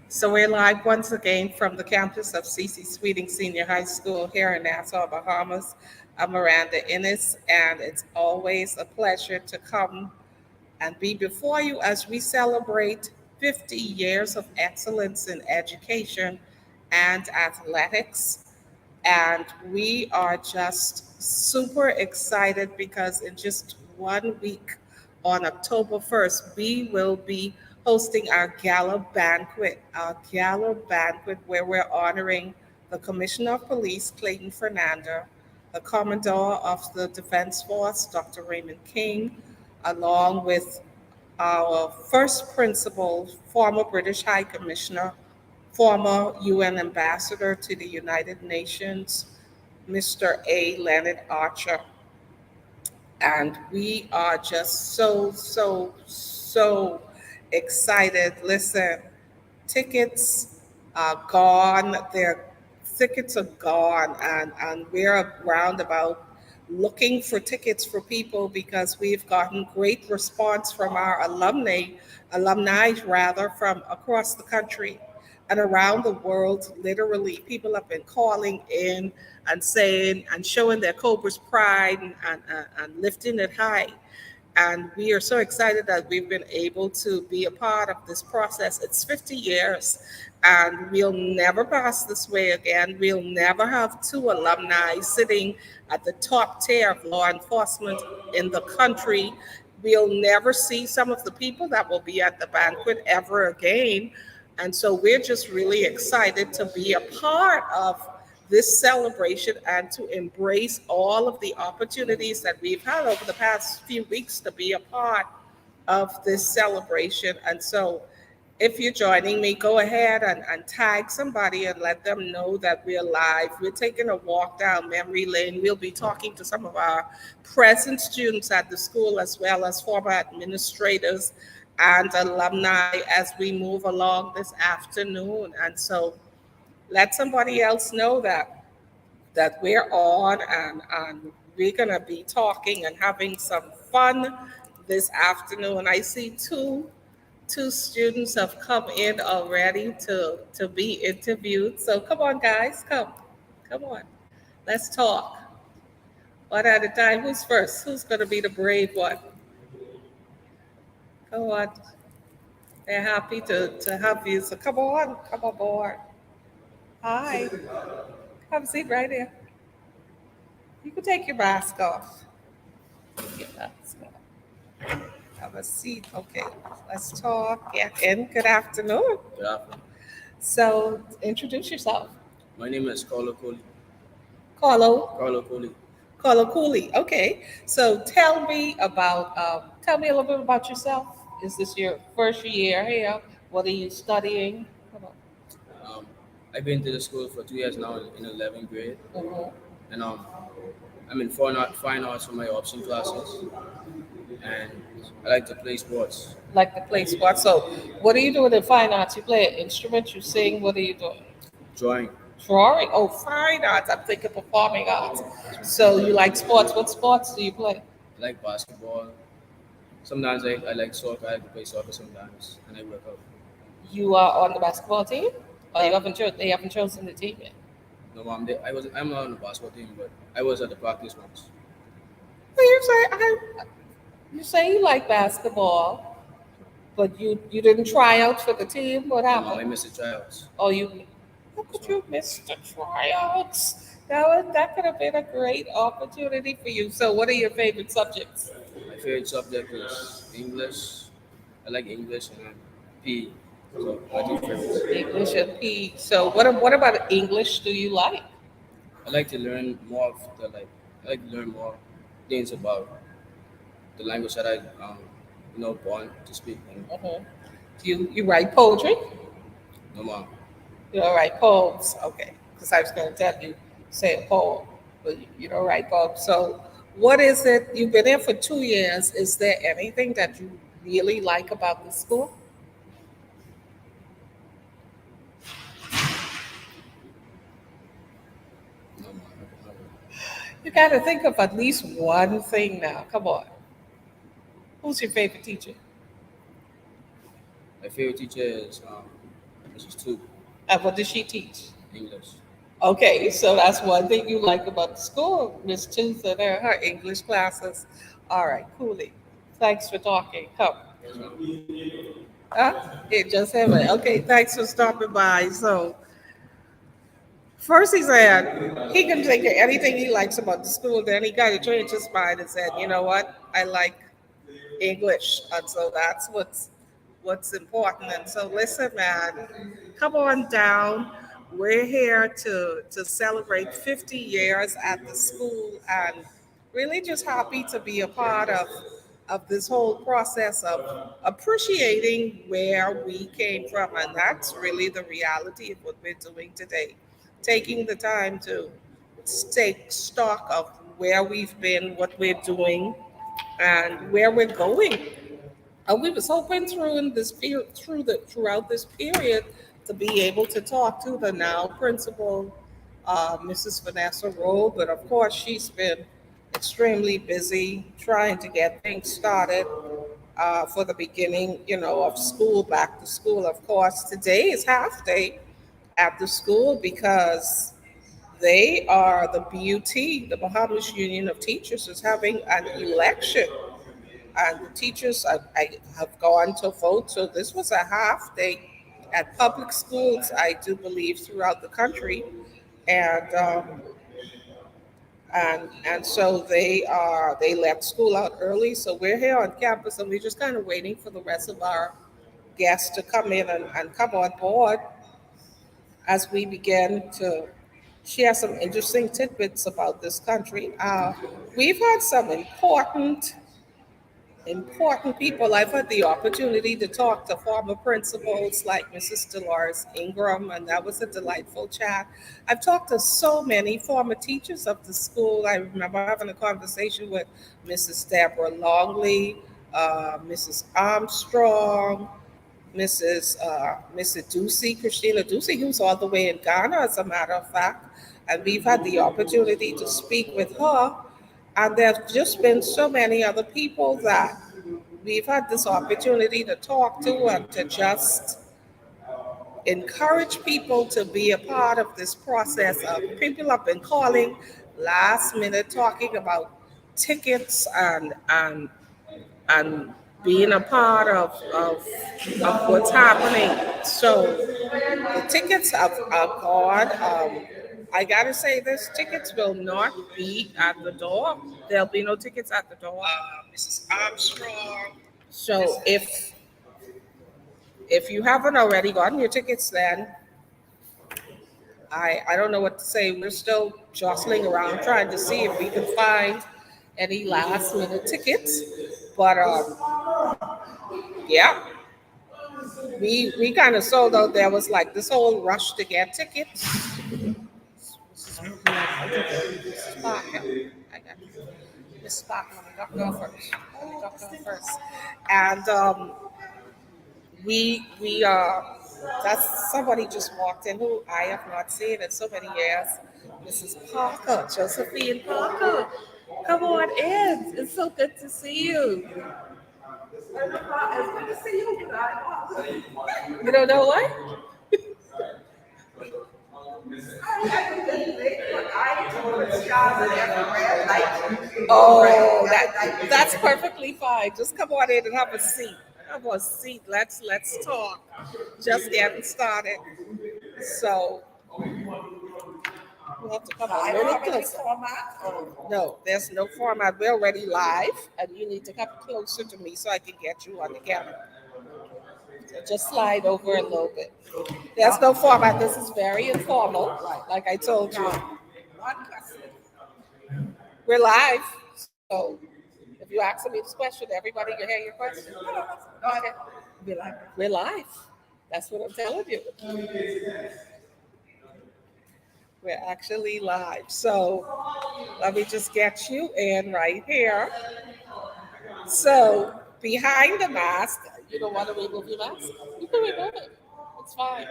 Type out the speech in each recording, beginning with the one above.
So we're live once again from the campus of C.C. Sweeting Senior High School here in Nassau, Bahamas. I'm Miranda Innes, and it's always a pleasure to come and be before you as we celebrate 50 years of excellence in education and athletics. And we are just super excited because in just 1 week, on October 1st, we will be hosting our gala banquet where we're honoring the Commissioner of Police, Clayton Fernando, the Commodore of the Defense Force, Dr. Raymond King, along with our first principal, former British High Commissioner, former UN Ambassador to the United Nations, Mr. A. Leonard Archer. And we are just so excited. Listen, tickets are gone. Their tickets are gone, and we're around about looking for tickets for people because we've gotten great response from our alumni rather from across the country and around the world. Literally, people have been calling in and saying and showing their Cobras pride and lifting it high. And we are so excited that we've been able to be a part of this process. It's 50 years, and we'll never pass this way again. We'll never have two alumni sitting at the top tier of law enforcement in the country. We'll never see some of the people that will be at the banquet ever again. And so we're just really excited to be a part of this celebration and to embrace all of the opportunities that we've had over the past few weeks to be a part of this celebration. And so, if you're joining me, go ahead and tag somebody and let them know that we're live. We're taking a walk down memory lane. We'll be talking to some of our present students at the school as well as former administrators and alumni as we move along this afternoon. And so, let somebody else know that we're on and we're gonna be talking and having some fun this afternoon. I see two students have come in already to be interviewed. So come on, guys, come on, let's talk. One at a time. Who's first? Who's gonna be the brave one? Come on. They're happy to have you. So come on board. Hi. Have a seat right here. You can take your mask off. Take your mask off. Have a seat. Okay, let's talk. Get in. Good afternoon. Good afternoon. So, introduce yourself. My name is Carlo Cooley. Carlo. Carlo Cooley. Carlo Cooley. Okay. So, tell me a little bit about yourself. Is this your first year here? What are you studying? Come on. Um, I've been to the school for 2 years now in 11th grade, Mhm. and I'm in fine arts for my option classes, and I like to play sports, Like to play sports. So, what are you doing in fine arts? You play an instrument, you sing. What are you doing? drawing. Drawing? Oh, fine arts. I'm thinking performing arts. So you like sports. What sports do you play? I like basketball. Sometimes I like soccer. I like to play soccer sometimes, and I work out. You are on the basketball team? Or Uh, they haven't chosen the team yet? no, I'm not on the basketball team, but I was at the practice once. Well, you say you like basketball, but you didn't try out for the team. What No, I happened? missed the tryouts. Oh, how That's could why. you miss the tryouts? That could have been a great opportunity for you. So what are your favorite subjects? My favorite subject is English. I like English and PE. So my two favorites. English and P. So what about English do you like? I like to learn more of the I like to learn more things about the language that I born to speak. And Mhm. You write poetry? no more. You don't write poems? Okay, because I was going to tell you say a poem, but you don't write poems. So what is it? You've been there for 2 years. Is there anything that you really like about the school? No more. No more. You got to think of at least one thing now. Come on. Who's your favorite teacher? My favorite teacher is Mrs. Two, And what does she teach? English. Okay, so that's one thing you like about the school, Miss Tooth and her English classes. All right, coolly. Thanks for talking. Come. Yes, ma'am. It just happened. Okay, thanks for stopping by. So, first he said he can take anything he likes about the school. Then he kind of changed his mind and said, you know what? I like English, and so that's what's important. And so, listen, man, come on down. We're here to celebrate 50 years at the school, and really just happy to be a part of this whole process of appreciating where we came from, and that's really the reality of what we're doing today. Taking the time to take stock of where we've been, what we're doing, and where we're going. We was hoping throughout this period to be able to talk to the now principal, Mrs. Vanessa Rowe, but of course she's been extremely busy trying to get things started for the beginning, of school, back to school. Of course, today is half day at the school because they are the BUT, the Bahamas Union of Teachers, is having an election, and the teachers I have gone to vote. So this was a half day at public schools, I do believe, throughout the country, and so they let school out early. So we're here on campus, and we're just kind of waiting for the rest of our guests to come in and come on board as we begin to share some interesting tidbits about this country. We've had some important people. I've had the opportunity to talk to former principals like Mrs. Dolores Ingram, and that was a delightful chat. I've talked to so many former teachers of the school. I remember having a conversation with Mrs. Deborah Longley, Mrs. Armstrong, Mrs. Ducey, Christina Ducey, who's all the way in Ghana, as a matter of fact. And we've had the opportunity to speak with her. And there's just been so many other people that we've had this opportunity to talk to and to just encourage people to be a part of this process. People have been calling last minute talking about tickets and being a part of what's happening. So the tickets are gone. I gotta say this: tickets will not be at the door. There'll be no tickets at the door. Mrs. Armstrong. So if you haven't already gotten your tickets, then I don't know what to say. We're still jostling around trying to see if we can find any last minute tickets. But yeah, we kind of sold out. There was like this whole rush to get tickets. Mrs. Parker, I got Miss Parker. Let me go first. Let me go first. And we that's somebody just walked in who I have not seen in so many years. Mrs. Parker, Josephine Parker. Come on in. It's so good to see you. It's good to see you. You don't know what? Oh, that's perfectly fine. Just come on in and have a seat. Have a seat. Let's talk. Just getting started. So we'll have to come a little closer. No, there's no format. We're already live, and you need to come closer to me so I can get you on the camera. So just slide over a little bit. There's no format. This is very informal, like I told you. We're live, so if you ask me this question, everybody can hear your question. Okay. We're live. That's what I'm telling you. We're actually live. So let me just get you in right here. So behind the mask, you don't want to remove your mask? You can remove it. It's fine.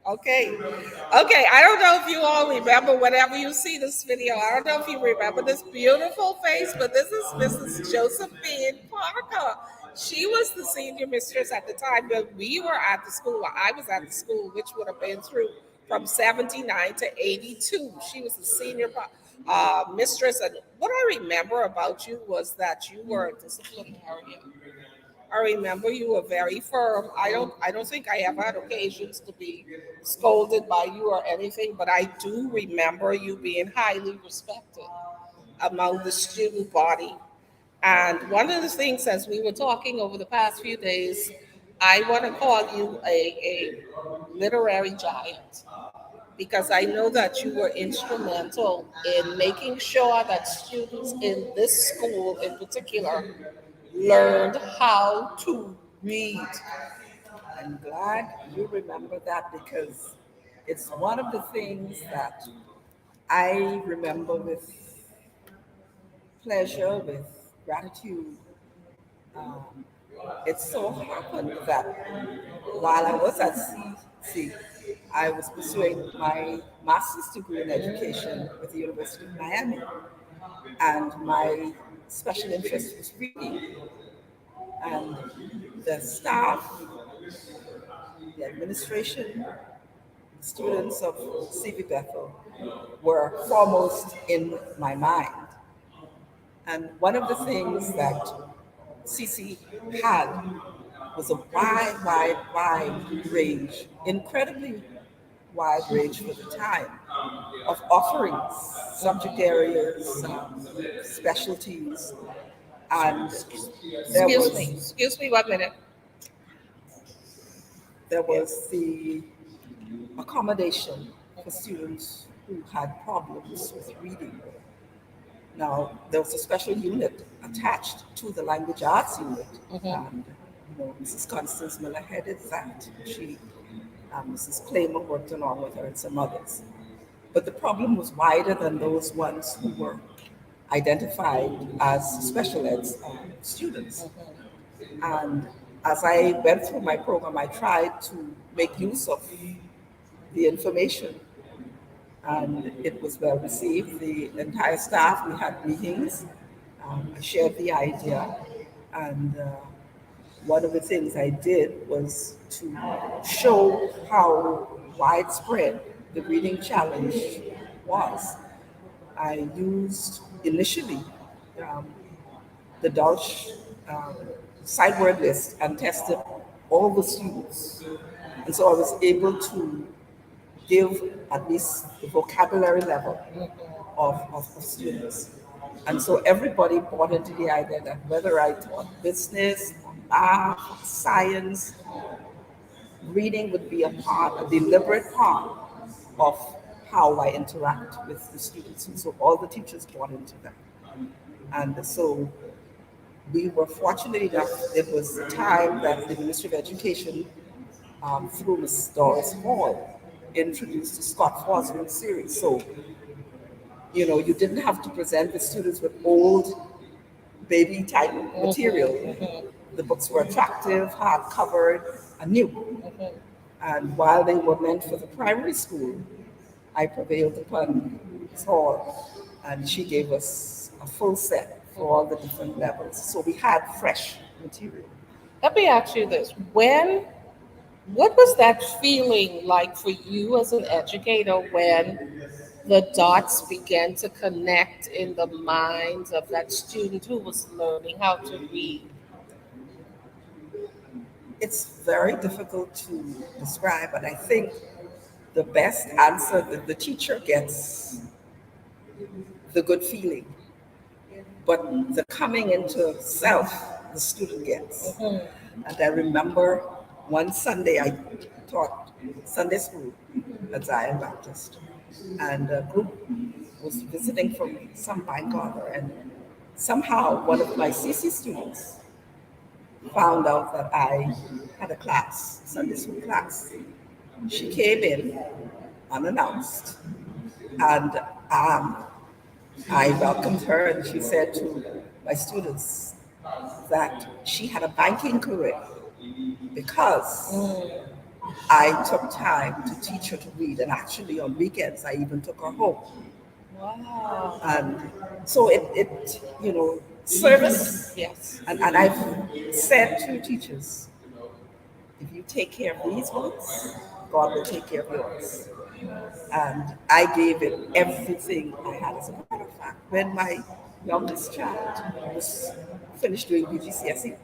Okay. Okay. I don't know if you all remember whenever you see this video. I don't know if you remember this beautiful face, but this is Mrs. Josephine Parker. She was the senior mistress at the time that we were at the school. I was at the school, which would have been through from 79 to 82. She was the senior mistress. And what I remember about you was that you were a disciplinarian. I remember you were very firm. I don't think I ever had occasions to be scolded by you or anything, but I do remember you being highly respected among the student body. And one of the things, as we were talking over the past few days, I want to call you a literary giant because I know that you were instrumental in making sure that students in this school in particular learned how to read. I'm glad you remember that because it's one of the things that I remember with pleasure, with gratitude. Um, it so happened that while I was at CC, I was pursuing my master's degree in education with the University of Miami, and my special interest was reading. And the staff, the administration, students of CV Bethel were foremost in my mind. And one of the things that CC had was a wide range, incredibly wide range for the time, of offerings, subject areas, specialties, and there was Excuse me 1 minute. there was the accommodation for students who had problems with reading. Now, there was a special unit attached to the language arts unit, and Mrs. Constance Miller headed that. She, Mrs. Claimer worked along with her and some others. But the problem was wider than those ones who were identified as special ed students. And as I went through my program, I tried to make use of the information, and it was well received. The entire staff, we had meetings. I shared the idea, and one of the things I did was to show how widespread the reading challenge was. I used initially um, the Dutch um, sight word list and tested all the students. And so I was able to give at least the vocabulary level of students. And so everybody bought into the idea that whether I taught business, math, science, reading would be a part, a deliberate part of how I interact with the students. And so all the teachers bought into that. And so we were fortunate enough, it was the time that the Ministry of Education, through Ms. Doris Hall, introduced the Scott Fosman series. So, you didn't have to present the students with old baby type material. The books were attractive, hard covered, and new. And while they were meant for the primary school, I prevailed upon Ms. Hall, and she gave us a full set for all the different levels. So we had fresh material. Let me ask you this. What was that feeling like for you as an educator when the dots began to connect in the minds of that student who was learning how to read? It's very difficult to describe, but I think the best answer that the teacher gets the good feeling, but the coming into self the student gets. And I remember one Sunday I taught Sunday school at Zion Baptist, and a group was visiting from some bank order, and somehow one of my CC students found out that I had a class, Sunday school class. She came in unannounced, and I welcomed her, and she said to my students that she had a banking career because I took time to teach her to read, and actually on weekends I even took her home. Wow. And so it service. Yes. And I've said to teachers, if you take care of these ones, God will take care of yours. And I gave it everything I had. As a matter of fact, when my youngest child was finished doing UGCSE,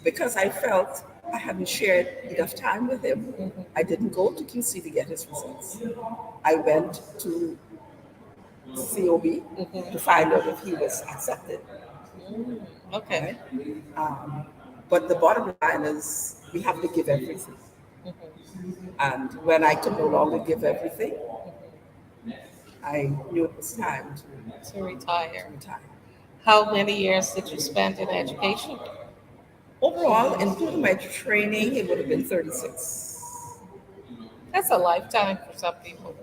because I felt I hadn't shared enough time with him, I didn't go to QC to get his results. I went to COB to find out if he was accepted. Okay. Right? Um, but the bottom line is we have to give everything. And when I could no longer give everything, I knew it was time To retire. to retire. How many years did you spend in education? Overall, including my training, it would have been 36. That's a lifetime for some people.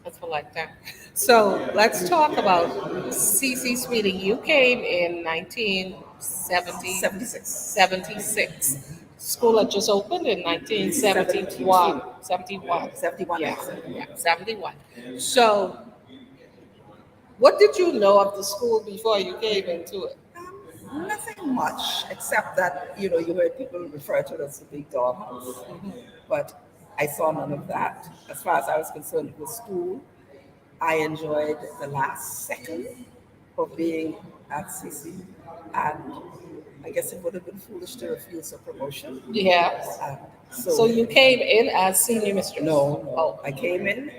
That's a lifetime. So let's talk about CC Sweeting. You came in 1970, 76. 76. School had just opened in 1971. 71. 71. Yeah, yeah, 71. So, what did you know of the school before you came into it? Nothing much, except that, you heard people refer to it as the big doghouse. But I saw none of that. As far as I was concerned with school, I enjoyed the last second of being at CC. And I guess it would have been foolish to refuse a promotion. Yes. And So you came in as senior mistress? No. Oh, I came in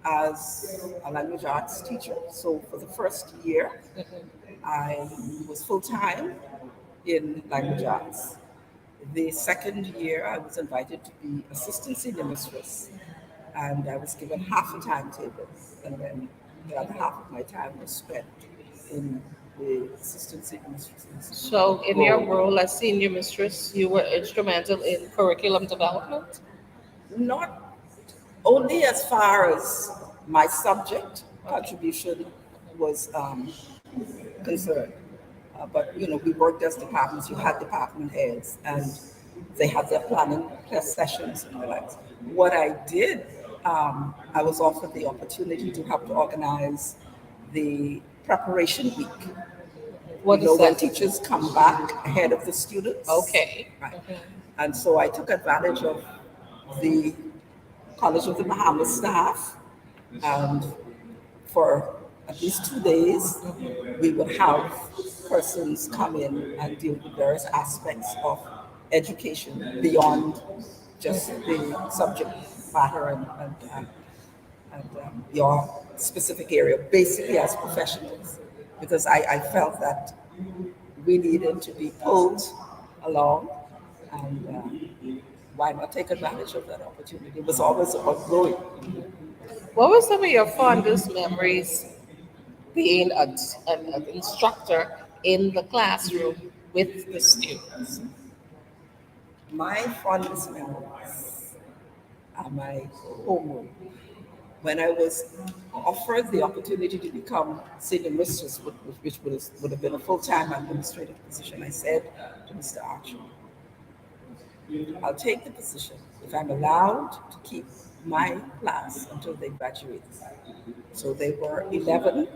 as a language arts teacher. So for the first year, I was full time in language arts. The second year, I was invited to be assistant senior mistress, and I was given half a timetable, and then the other half of my time was spent in the assistant senior mistress. so in your role as senior mistress, you were instrumental in curriculum development? Not only as far as my subject contribution was concerned, but we worked as departments. You had department heads, and they had their planning sessions and the likes. What I did, I was offered the opportunity to help to organize the preparation week. What is When that? teachers come back ahead of the students. Okay. Right. And so I took advantage of the College of the Bahamas staff, and for at least 2 days, we would have persons come in and deal with various aspects of education beyond just the subject matter and your specific area, basically as professionals, because I felt that we needed to be pulled along, and why not take advantage of that opportunity? It was always about growing. What were some of your fondest memories being an instructor in the classroom with the students? My fondest memories are my homeroom. When I was offered the opportunity to become senior mistress, which would have been a full-time administrative position, I said to Mr. Archer, I'll take the position if I'm allowed to keep my class until they graduate. So they were 11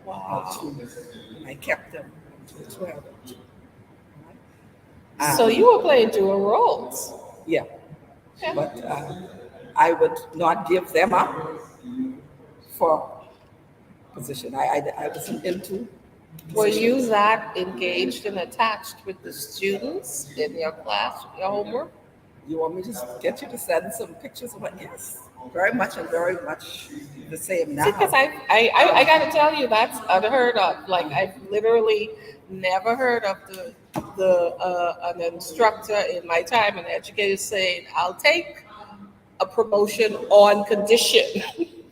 to, and I kept them until 12. So you were playing dual roles. Yeah, Yeah. but I would not give them up for position. I wasn't into Were you positions. that engaged and attached with the students in your class, your homework? You want me to get you to send some pictures of it? Yes, very much and very much the same now. See, because I got to tell you, that's unheard of. Like, I've literally never heard of an instructor in my time, an educator saying, I'll take a promotion on condition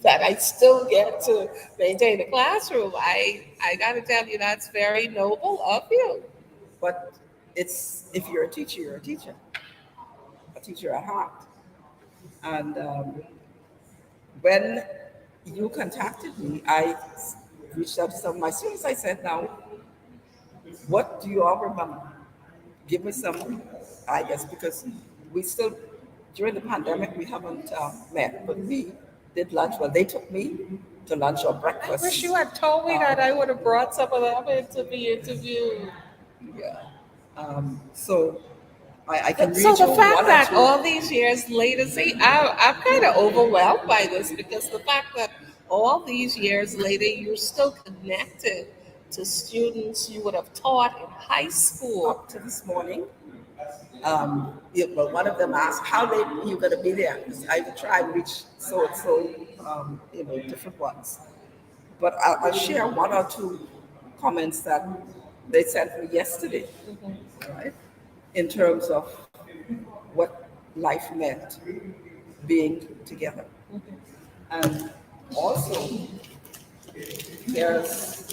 that I still get to maintain the classroom. I got to tell you, that's very noble of you. But it's if you're a teacher, you're a teacher at heart. And when you contacted me, I reached out to some of my students. I said, now, what do you all remember? Give me some, I guess, because we still, during the pandemic, we haven't met, but we did lunch. Well, they took me to lunch or I breakfast. wish you had told me that. I would have brought some of them in to be interviewed. Yeah. So I can So read you the fact one or that two. all these years later, see, I'm kind of overwhelmed by this because the fact that all these years later, you're still connected to students you would have taught in high school. Up to this morning, well, one of them asked, "How late are you going to be there?" 'Cause I would try and reach so and so, different ones. But I'll share one or two comments that they sent me yesterday, right? In terms of what life meant being together. And also, there's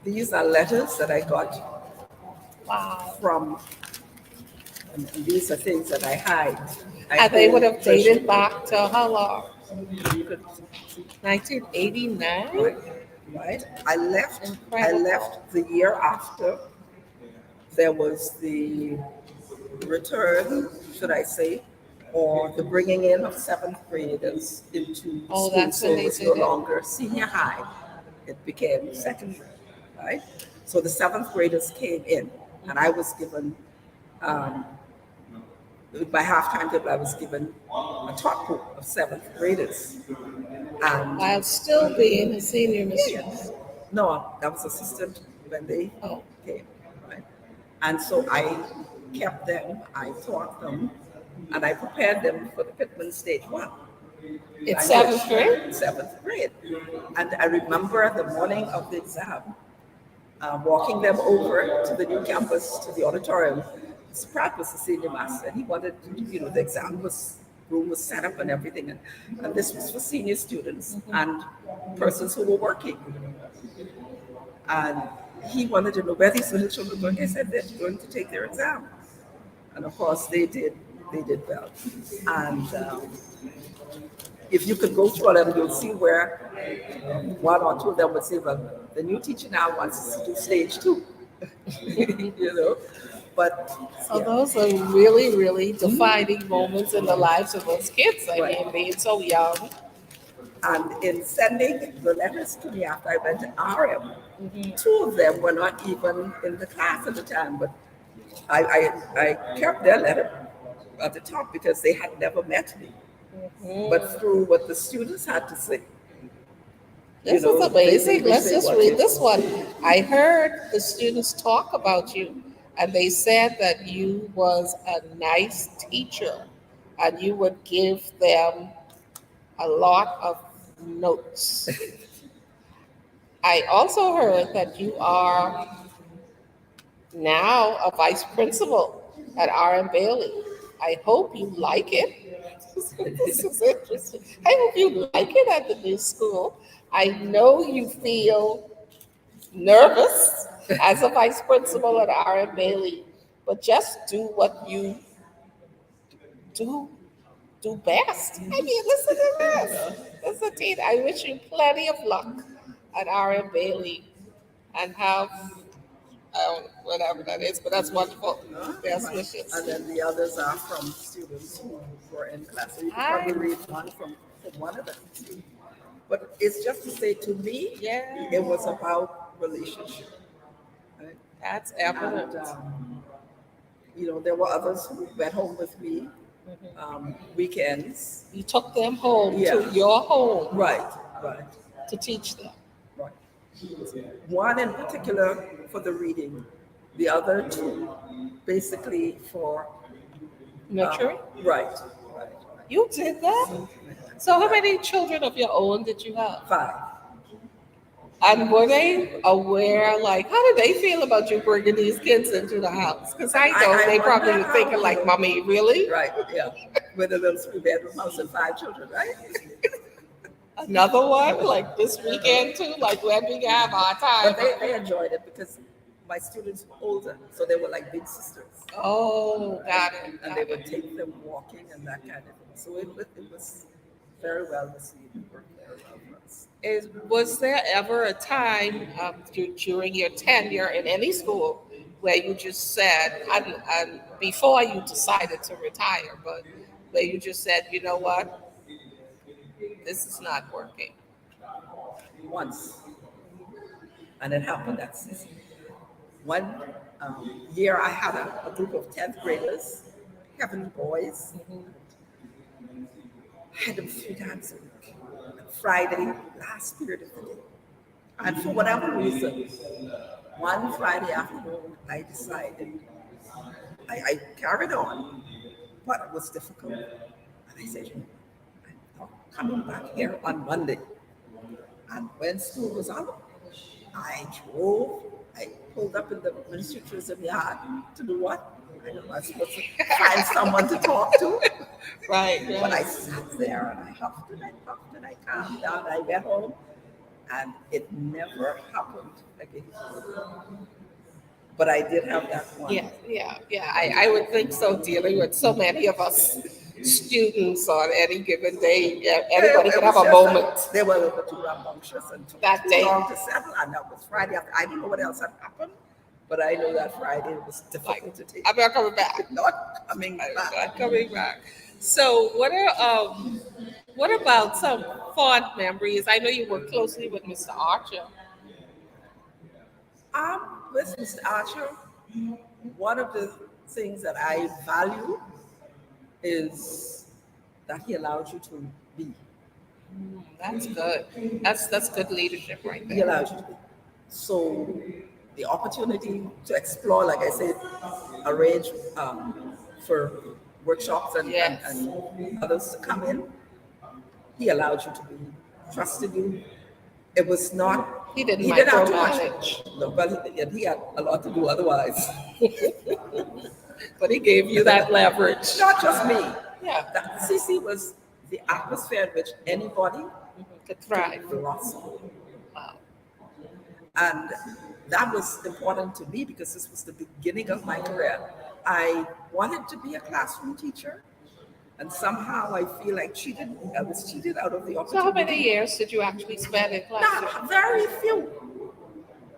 these are letters that I got Wow. from, and these are things that I hide. And they would have dated treasure. back to how long? You could see, 1989? right? Right. I Incredible. left the year after there was the return, should I say, or the bringing in of seventh graders into Oh, school. that's So when it they was did no it. longer senior high; it became secondary, right? So the seventh graders came in, and I was given um, by halftime table. I was given a top group of seventh graders, and While still being a senior yeah, mistress. no, I was assistant when they Oh, came, right? And so I kept them, I taught them, and I prepared them for the Pittman Stage 1. it's seventh grade? Seventh grade. And I remember the morning of the exam, walking them over to the new campus, to the auditorium. Spratt was the senior master, and he wanted, the exam room was set up and everything. And this was for senior students and persons who were working. And he wanted to know where these little children were going. I said they're going to take their exam. And of course, they did. They did well. And if you could go through them, you'll see where one or two of them would say, "Well, the new teacher now wants us to do stage 2." you know. But So yeah, those are really, really defining moments in the lives of those kids. I Right. mean, being so young. and in sending the letters to me after I went to RM, two of them were not even in the class at the time, but I kept their letter at the top because they had never met me. But through what the students had to say, This is amazing. they Let's say just what read is. this one. I heard the students talk about you, and they said that you was a nice teacher, and you would give them a lot of notes. I also heard that you are now a vice principal at R.M. Bailey. I hope you like it. This is interesting. I hope you like it at the new school. I know you feel nervous as a vice principal at R.M. Bailey, but just do what you do best. I mean, listen to this. Listen, Tina, I wish you plenty of luck at R.M. Bailey and have whatever that is, but that's wonderful. Best wishes. And then the others are from students who were in class. So you can Hi. probably read one from one of them. But it's just to say, to me, Yeah. it was about relationship. Right? That's And, evident. there were others who went home with me weekends. You took them home Yeah. to your home Right, right, to teach them. right. One in particular for the reading, the other two basically for Nurturing? right, right. You did that? So how many children of your own did you have? 5. And were they aware, like, how did they feel about you bringing these kids into the house? Because I know I they probably wonder were thinking, how, like, Mommy, really? Right, yeah. With a little 3-bedroom house and 5 children, right? Another one, like this weekend too, like when we have our time. But they enjoyed it because my students were older, so they were like big sisters. Oh, got it. And they would take them walking and that kind of thing. So it was very well received. It worked very well for us. Was there ever a time during your tenure in any school where you just said, and before you decided to retire, but where you just said, you know what, this is not working? once, and it happened at one year. I had a group of 10th graders, heavenly boys. I had them 3 times a week. Friday, last period of the day. And for whatever reason, one Friday afternoon, I decided I carried on, but it was difficult. And I said, you know, I'm not coming back here on Monday. And when school was out, I drove, I pulled up in the ministry tourism yard to do what? I don't know, I was supposed to find someone to talk to. Right, But I right. sat there and I huffed and I puffed and I calmed down. I went home and it never happened again. But I did have that one. Yeah, yeah, yeah. I would think so, dealing with so many of us students on any given day. Yeah, anybody It could was have a just moment they were a little too rambunctious and took that too day. long to settle. And that was Friday. I don't know what else had happened, but I know that Friday was Like, difficult to take. I'm not coming back. Not coming I'm back. not coming back. So, what about some fond memories? I know you work closely with Mr. Archer. With Mr. Archer, one of the things that I value is that he allowed you to be. That's good. That's good leadership right He there. allowed you to be. So the opportunity to explore, like I said, arrange for workshops Yes. and others to come in. He allowed you to be, trusted you. It was not. He didn't Have too much. micromanage, No, but he had a lot to do otherwise. but he gave you that leverage. Not just me. Yeah, That CC was the atmosphere in which anybody could thrive. could blossom. Wow. And that was important to me because this was the beginning of my career. I wanted to be a classroom teacher, and somehow I feel like I was cheated out of the So, opportunity. how many years did you actually spend in classroom? Not very few.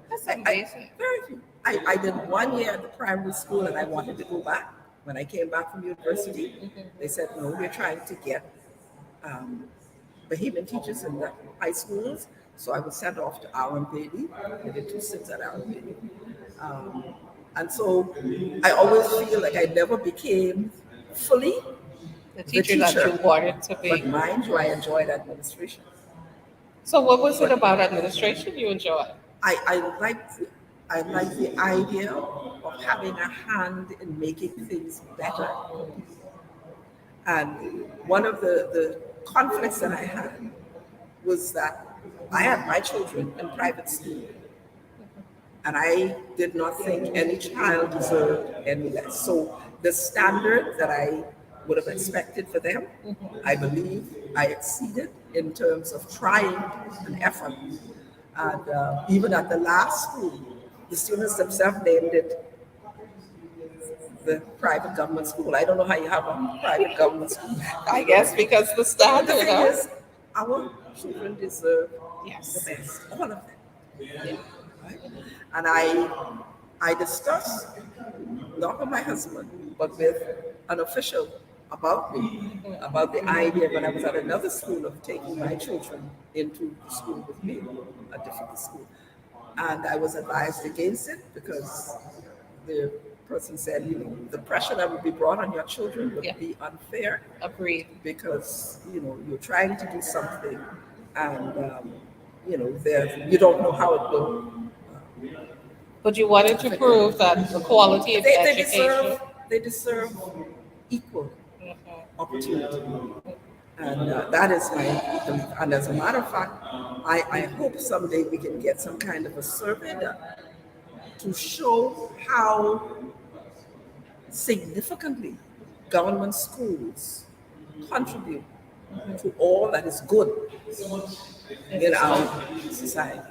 That's amazing. Very few. I did 1 year at the primary school and I wanted to go back. When I came back from university, they said, no, we're trying to get Bahamian teachers in the high schools. So I was sent off to RMPD. I did 2 stints at RMPD. And so I always feel like I never became fully The teacher that you wanted to but be. mind you, I enjoyed administration. So, what was it about administration you enjoyed? I like the idea of having a hand in making things better. And one of the conflicts that I had was that I had my children in private school. And I did not think any child deserved any less. So the standard that I would have expected for them, I believe I exceeded in terms of trying an effort. And even at the last school, the students themselves named it the private government school. I don't know how you have a private government school. I guess because the The standard, thing huh? is, our children deserve Yes. the best, all of them. Right? And I discussed, not with my husband, but with an official about me, about the idea when I was at another school of taking my children into the school with me, a different school. And I was advised against it because the person said, you know, the pressure that would be brought on your children would Yeah. be unfair Agreed. because, you know, you're trying to do something and, you know, you don't know how it will. But you wanted to prove that the quality of They education. deserve equal Mhm. opportunity. And that is my belief. And as a matter of fact, I hope someday we can get some kind of a survey done to show how significantly government schools contribute to all that is good in our society.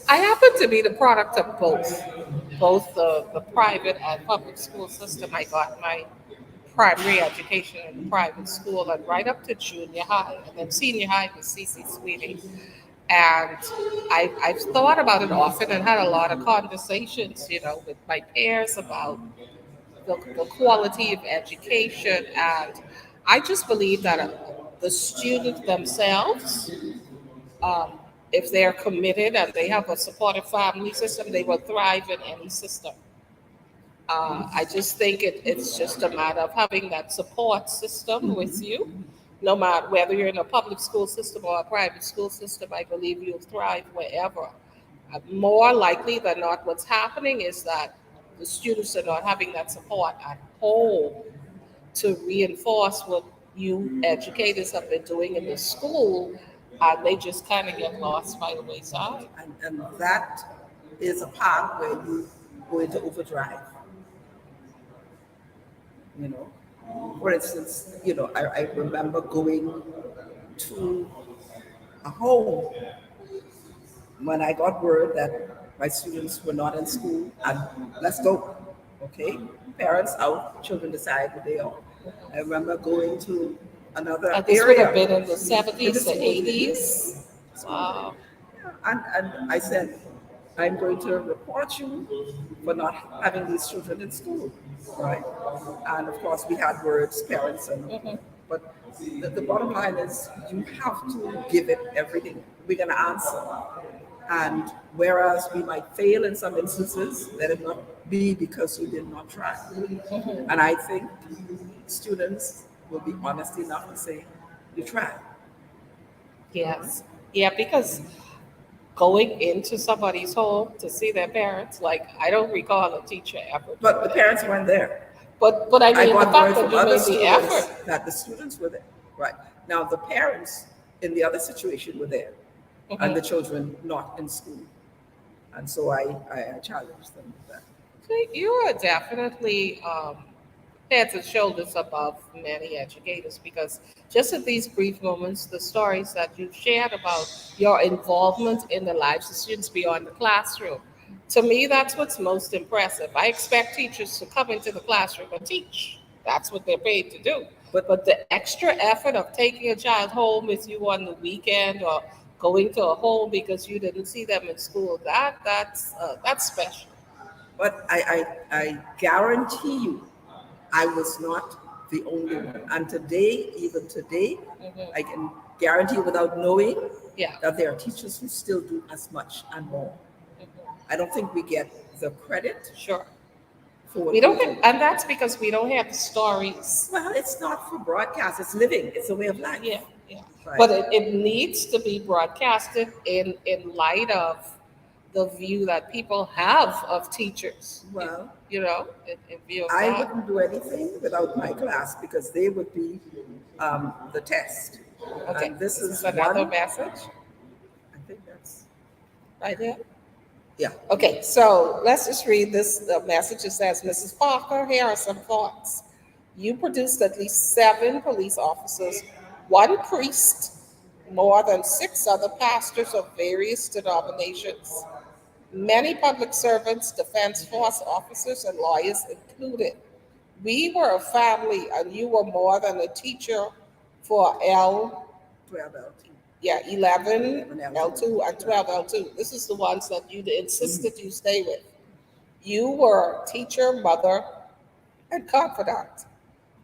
I happen to be the product of both the private and public school system. I got my primary education in the private school and right up to junior high, and then senior high was CC Sweeting. And I've thought about it often and had a lot of conversations, you know, with my peers about the quality of education. And I just believe that the student themselves, um, if they're committed and they have a supportive family system, they will thrive in any system. I just think it's just a matter of having that support system with you, no matter whether you're in a public school system or a private school system. I believe you'll thrive wherever. More likely than not, what's happening is that the students are not having that support at home to reinforce what you educators have been doing in the school, and they just kind of get lost by the wayside. And that is a part where you go into overdrive, you know. For instance, I remember going to a home when I got word that my students were not in school and let's go. Okay, parents out, children decide who they are. I remember going to another And this would have area been in the in the 70s, the school. 80s. Wow. And I said, I'm going to report you for not having these children in school, right? And of course, we had words, parents, but the bottom line is you have to give it everything. We're going to answer. And whereas we might fail in some instances, let it not be because you did not try. And I think students will be honest enough to say, you tried. Yes. Yeah, because going into somebody's home to see their parents, like I don't recall a teacher ever. But the parents weren't there. But I I mean the got fact word that from you other made the students effort. that the students were there. Right. Now, the parents in the other situation were there, and the children not in school. And so I challenged them with that. So you are definitely heads and shoulders above many educators, because just in these brief moments, the stories that you've shared about your involvement in the lives of students beyond the classroom, to me, that's what's most impressive. I expect teachers to come into the classroom and teach. That's what they're paid to do. But the extra effort of taking a child home with you on the weekend or going to a home because you didn't see them in school, that's special. But I guarantee you, I was not the only one. And today, even today, I can guarantee without knowing Yeah. that there are teachers who still do as much and more. I don't think we get the credit Sure. for what We don't we get, do. and that's because we don't have the stories. Well, it's not for broadcast, it's living, it's a way of life. Yeah, yeah. Right. But it needs to be broadcasted in light of the view that people have of teachers. Well, In view of I that. wouldn't do anything without my class because they would be the test. Okay, And this is another one. message I think that's, right there. yeah. Okay, so let's just read this message. It says, Mrs. Parker, here are some thoughts. You produced at least 7 police officers, 1 priest, more than 6 other pastors of various denominations, many public servants, defense force officers, and lawyers included. We were a family, and you were more than a teacher for 12 L2. 11 11 L2 and 12 L2. This is the ones that you insisted you stay with. You were teacher, mother, and confidant.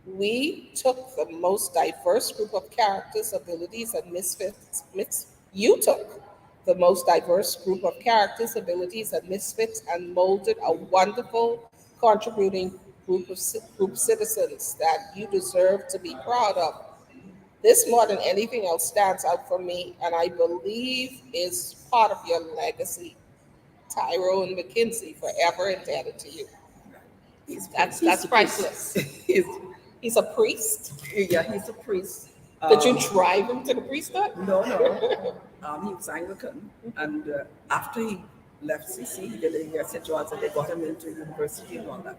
We took the most diverse group of characters, abilities, and misfits. You took the most diverse group of characters, abilities, and misfits and molded a wonderful, contributing group citizens that you deserve to be proud of. This, more than anything else, stands out for me, and I believe is part of your legacy. Tyrone McKinsey, forever indebted to you. That's He's a priest. priceless. he's, He's a priest. yeah, he's a priest. Did you drive him to the priesthood? No. He was Anglican, and after he left CC, he did a year at St. John's, and they got him into university and all that.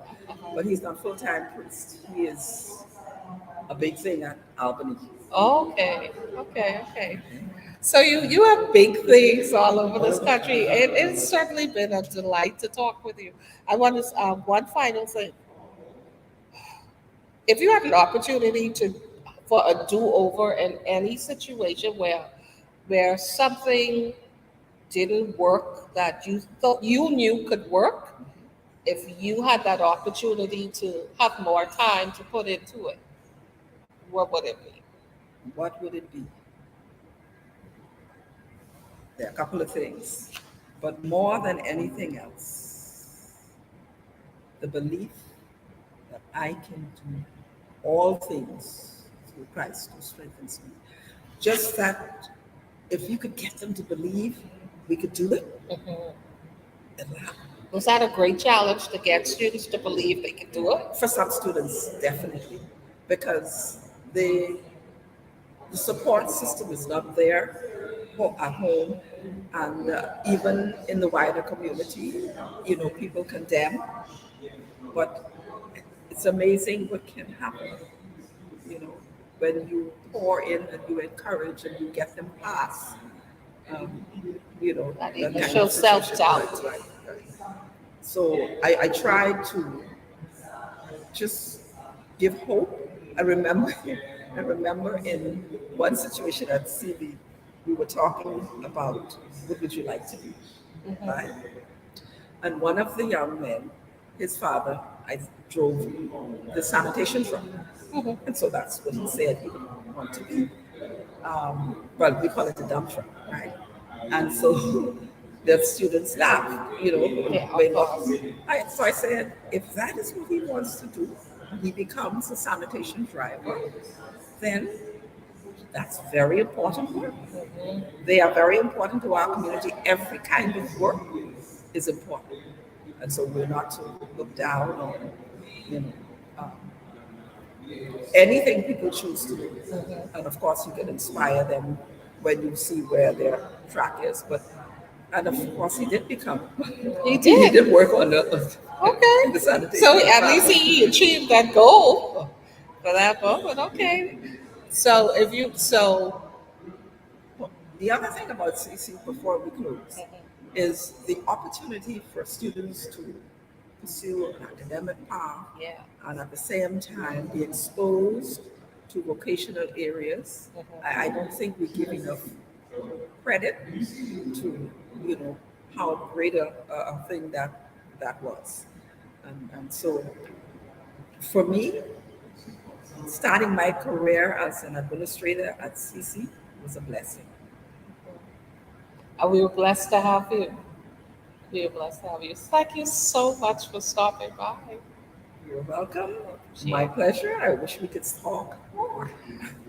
But he's not full-time priest. He is a big thing at Albany. Okay. So you have big things all over this country. It's certainly been a delight to talk with you. I want to one final thing. If you had an opportunity for a do-over in any situation where something didn't work that you thought you knew could work, if you had that opportunity to have more time to put into it, what would it be? what would it be? There are a couple of things, but more than anything else, the belief that I can do all things through Christ who strengthens me. Just that if you could get them to believe we could do it, it'll happen. Was that a great challenge to get students to believe they can do it? For some students, definitely, because the support system is not there at home, and even in the wider community, people condemn, but it's amazing what can happen, you know, when you pour in and you encourage and you get them past, um, That that kind initial of situation. self-doubt. Right. So I try to just give hope. I remember in one situation at CB, we were talking about what would you like to be, right? And one of the young men, his father, I drove the sanitation truck, and so that's what he said he would want to be. Well, we call it a dump truck, right? And so the students laugh, Yeah, of when course. so I said, if that is what he wants to do, he becomes a sanitation driver, then that's very important work. They are very important to our community. Every kind of work is important. And so we're not to look down on, you know, um, anything people choose to do. And of course, you can inspire them when you see where their track is. And of course, he did become. He He did. did work on in Okay. the sanitation. So at least department. he achieved that goal for that moment. Okay. So if you The other thing about CC before we close is the opportunity for students to pursue an academic path yeah. and at the same time be exposed to vocational areas. I don't think we give enough credit to how great a thing that was. And so for me, starting my career as an administrator at CC was a blessing. We were blessed to have you. We were blessed to have you. Thank you so much for stopping by. You're welcome. My pleasure. I wish we could talk more.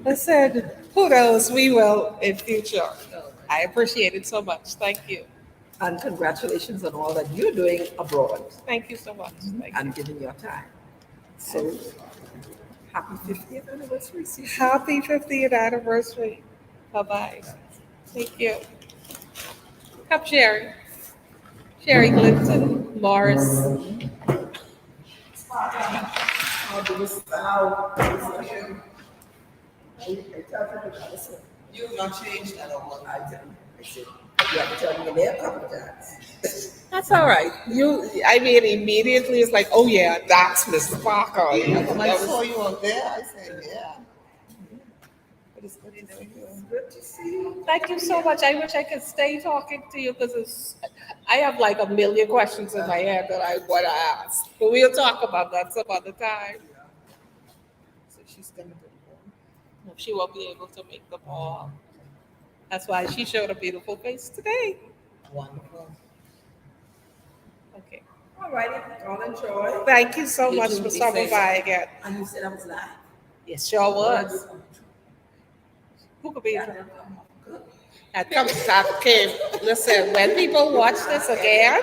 Listen, who knows? We will in future. I appreciate it so much. Thank you. And congratulations on all that you're doing abroad Thank you so much. Thank you. and giving your time. So happy 50th anniversary, CC. Happy 50th anniversary. Bye bye. Thank you. Come, Sherry. Sherry Clinton, Morris. How do you how I tell people that, listen, You have not changed at all. I didn't. I said, you have to tell me there a couple of times. That's all right. I mean, immediately it's like, oh yeah, that's Miss Parker. When I saw you out there, I said, yeah. But it's good to see you. Good to see you. Thank you so much. I wish I could stay talking to you because I have like a million questions in my head that I want to ask. But we'll talk about that some other time. So she's coming to the phone. She won't be able to make the ball. That's why she showed a beautiful face today. Wonderful. Okay. All righty. All enjoy. Thank you so You much too. for Be stopping safe. by again. And you said I was live. It sure was. Who could be? That comes that came. Listen, when people watch this again,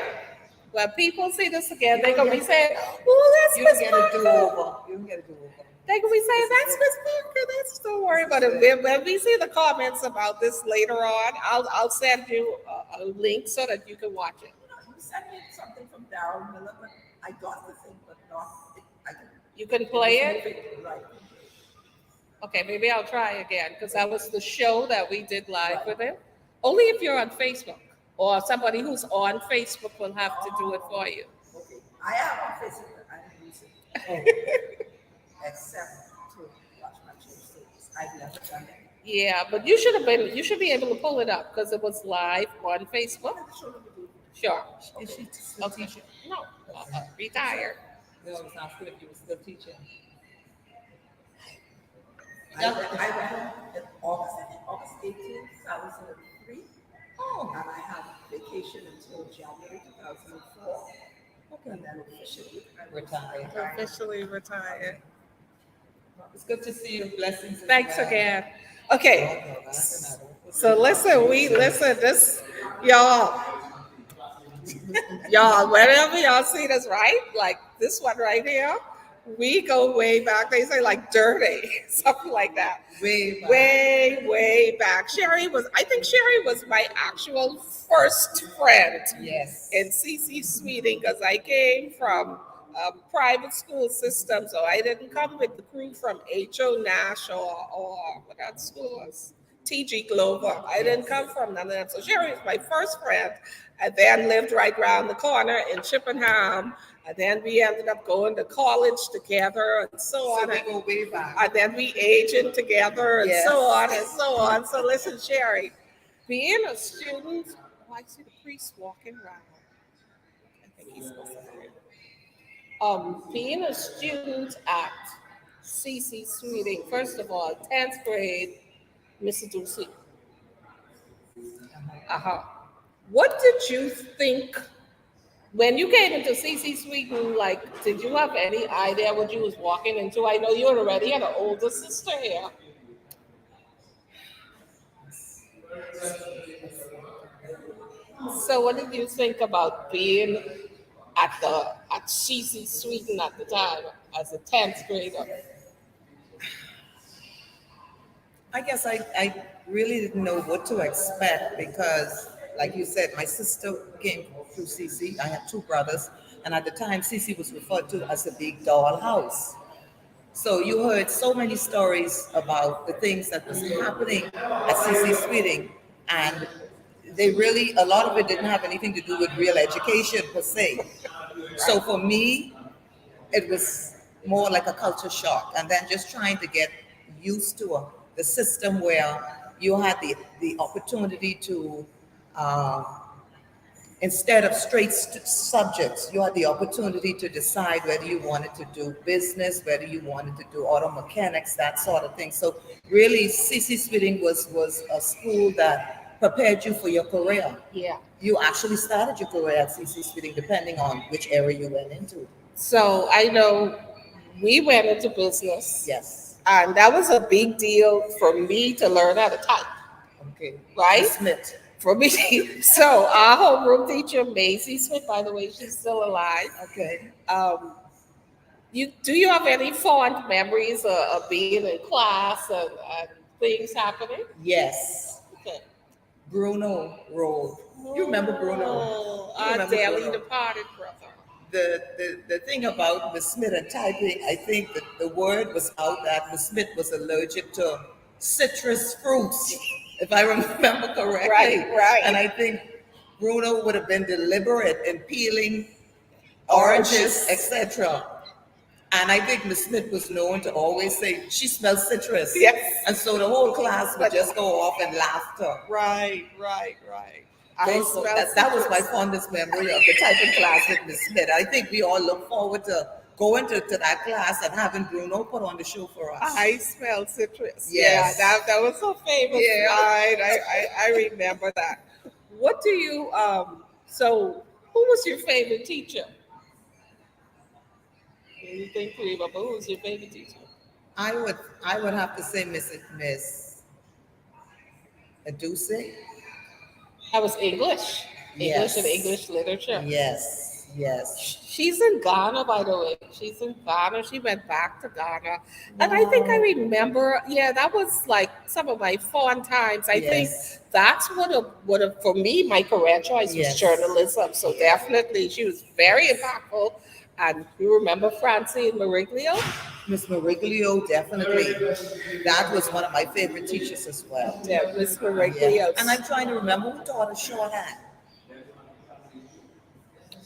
when people see this again, they're gonna be saying, "Oh, that's You Miss can get a Parker." do-over. You can get a do-over. They're gonna be saying, "That's Miss Parker." That's don't worry about it. When we see the comments about this later on, I'll send you a link so that you can watch it. You sent me something from Darryl Miller, but I got the thing, but not. You can play it. Right. Okay, maybe I'll try again because that was the show that we did live with him. Only if you're on Facebook or somebody who's on Facebook will have to do it for you. Okay. I am on Facebook, but I don't use it. Except to watch my church service. I've never done it. Yeah, but you should have been. You should be able to pull it up because it was live on Facebook. Sure. Is she still teaching? No, retired. No, it's not good if you were still teaching. I went home in August, I think August 18th, 2003, Oh, and I had vacation until January 2004, okay. and then officially I was Retired. retired. Officially retired. It's good to see you. Blessings as Thanks well. again. Oh, Okay, no, that's another. so listen, we listen. This y'all, y'all. Whenever y'all see this, right? Like this one right here, we go way back. They say like dirty, something like that. Way back. Way back. Sherry was. I think Sherry was my actual first friend Yes. in CC Sweeting because I came from a private school system, so I didn't come with the crew from HO Nash or what that school was, TG Glover. I didn't come from none of them. So Sherry was my first friend. I then lived right around the corner in Chippenham. And then we ended up going to college together and so So on. we go way back. And then we aging together and Yes. so on and so on. So listen, Sherry, being a student, oh, I see the priest walking around. I think he's supposed to be here. Being a student at CC Sweeting, first of all, 10th grade, Mr. Ducey. Uh-huh. What did you think when you came into CC Sweeting? Like, did you have any idea what you was walking into? I know you already had an older sister here. So what did you think about being at CC Sweeting at the time as a 10th grader? I guess I really didn't know what to expect because, like you said, my sister came through CC. I had two brothers, and at the time, CC was referred to as the big doll house. So you heard so many stories about the things that was happening at CC Sweeting, and they really, a lot of it didn't have anything to do with real education per se. So for me, it was more like a culture shock, and then just trying to get used to the system where you had the opportunity to uh, instead of straight subjects, you had the opportunity to decide whether you wanted to do business, whether you wanted to do auto mechanics, that sort of thing. So really, CC Splitting was a school that prepared you for your career. Yeah. You actually started your career at CC Splitting, depending on which area you went into. So I know we went into business, Yes. and that was a big deal for me to learn how to type, Okay. right? Miss Smith. For me. So our homeroom teacher, Maisie Smith, by the way, she's still alive. Okay. Do you have any fond memories of being in class and things happening? Yes. Okay. Bruno Road. You remember Bruno? Oh, You our remember dearly Bruno? departed brother. The thing about Miss Smith and typing, I think that the word was out that Miss Smith was allergic to citrus fruits, if I remember correctly. Right. And I think Bruno would have been deliberate in peeling oranges, etc. And I think Miss Smith was known to always say she smells citrus. Yes. And so the whole class would just go off in laughter. Right. That was my fondest memory of the typing class with Miss Smith. I think we all look forward to going to that class and having Bruno put on the show for us. I smell citrus. Yes. Yeah, that was so famous. Yeah. Right. I remember that. What do you so who was your favorite teacher? You think you remember who was your favorite teacher? I would have to say Miss Aduce. That was English. English and Yes. English literature. Yes. She's in Ghana, by the way. She's in Ghana. She went back to Ghana. And I think I remember, yeah, that was like some of my fun times. I think Yes. that's what for me, my career choice was Yes. journalism. So definitely she was very impactful. And you remember Francine Mariglio? Miss Mariglio, definitely. That was one of my favorite teachers as well. Yeah, Miss Yeah. Mariglio. And I'm trying to remember who taught us shorthand.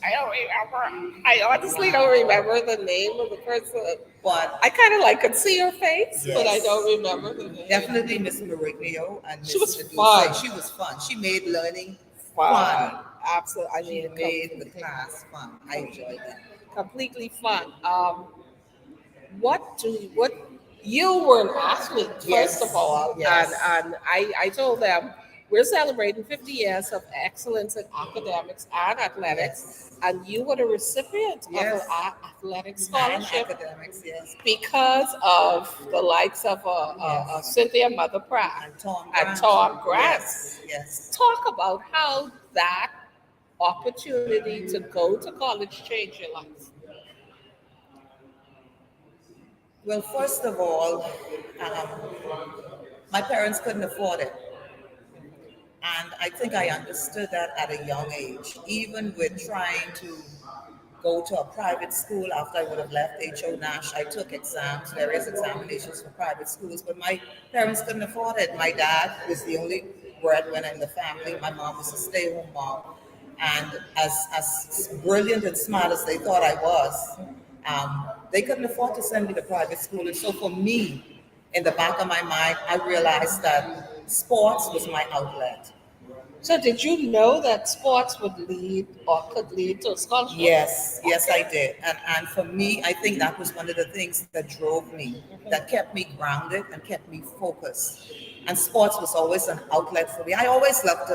I don't remember. I honestly don't remember the name of the person. But I kind of like could see her face, but I Yes. don't remember the name. definitely Miss Mariglio and She Miss was Aduce. fun. She was fun. She made learning Fun. fun. Absolutely. I She mean, made the class fun. I enjoyed that. completely fun. What You were an athlete, first of Yes, all, yes. and I told them we're celebrating 50 years of excellence in academics and athletics, Yes. and you were the recipient of an Yes. athletic And scholarship academics, yes. because of the likes of Yes. Cynthia Mother Pratt And Tom and Grant. Tom Grant. Yes, yes. Talk about how that opportunity to go to college changed your life. Well, first of all, my parents couldn't afford it. And I think I understood that at a young age, even with trying to go to a private school after I would have left H.O. Nash. I took exams, various examinations for private schools, but my parents couldn't afford it. My dad was the only breadwinner in the family. My mom was a stay-at-home mom. And as brilliant and smart as they thought I was, they couldn't afford to send me to private school. And so for me, in the back of my mind, I realized that sports was my outlet. So, did you know that sports would lead or could lead to a scholarship? Yes, yes, I Okay. did. And for me, I think that was one of the things that drove me, that kept me grounded and kept me focused. And sports was always an outlet for me. I always loved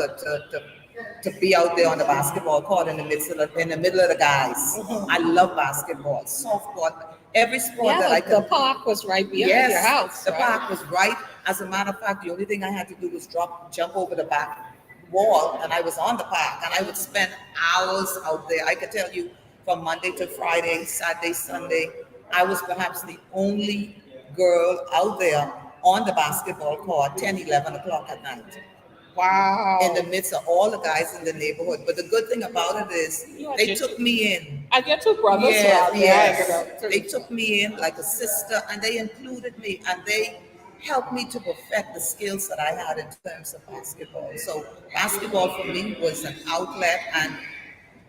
to be out there on the basketball court in the middle of the guys. I love basketball, softball, every sport Yeah, that I the could. park was right behind your Yes, house, the right? park was right. As a matter of fact, the only thing I had to do was jump over the back wall, and I was on the park, and I would spend hours out there. I could tell you from Monday to Friday, Saturday, Sunday, I was perhaps the only girl out there on the basketball court 10, 11 o'clock at night in the Wow. midst of all the guys in the neighborhood. But the good thing about it is You had they your took two, me in. and your two brothers were Yes, out there hanging yes. out They too. took me in like a sister and they included me and they helped me to perfect the skills that I had in terms of basketball. So basketball for me was an outlet and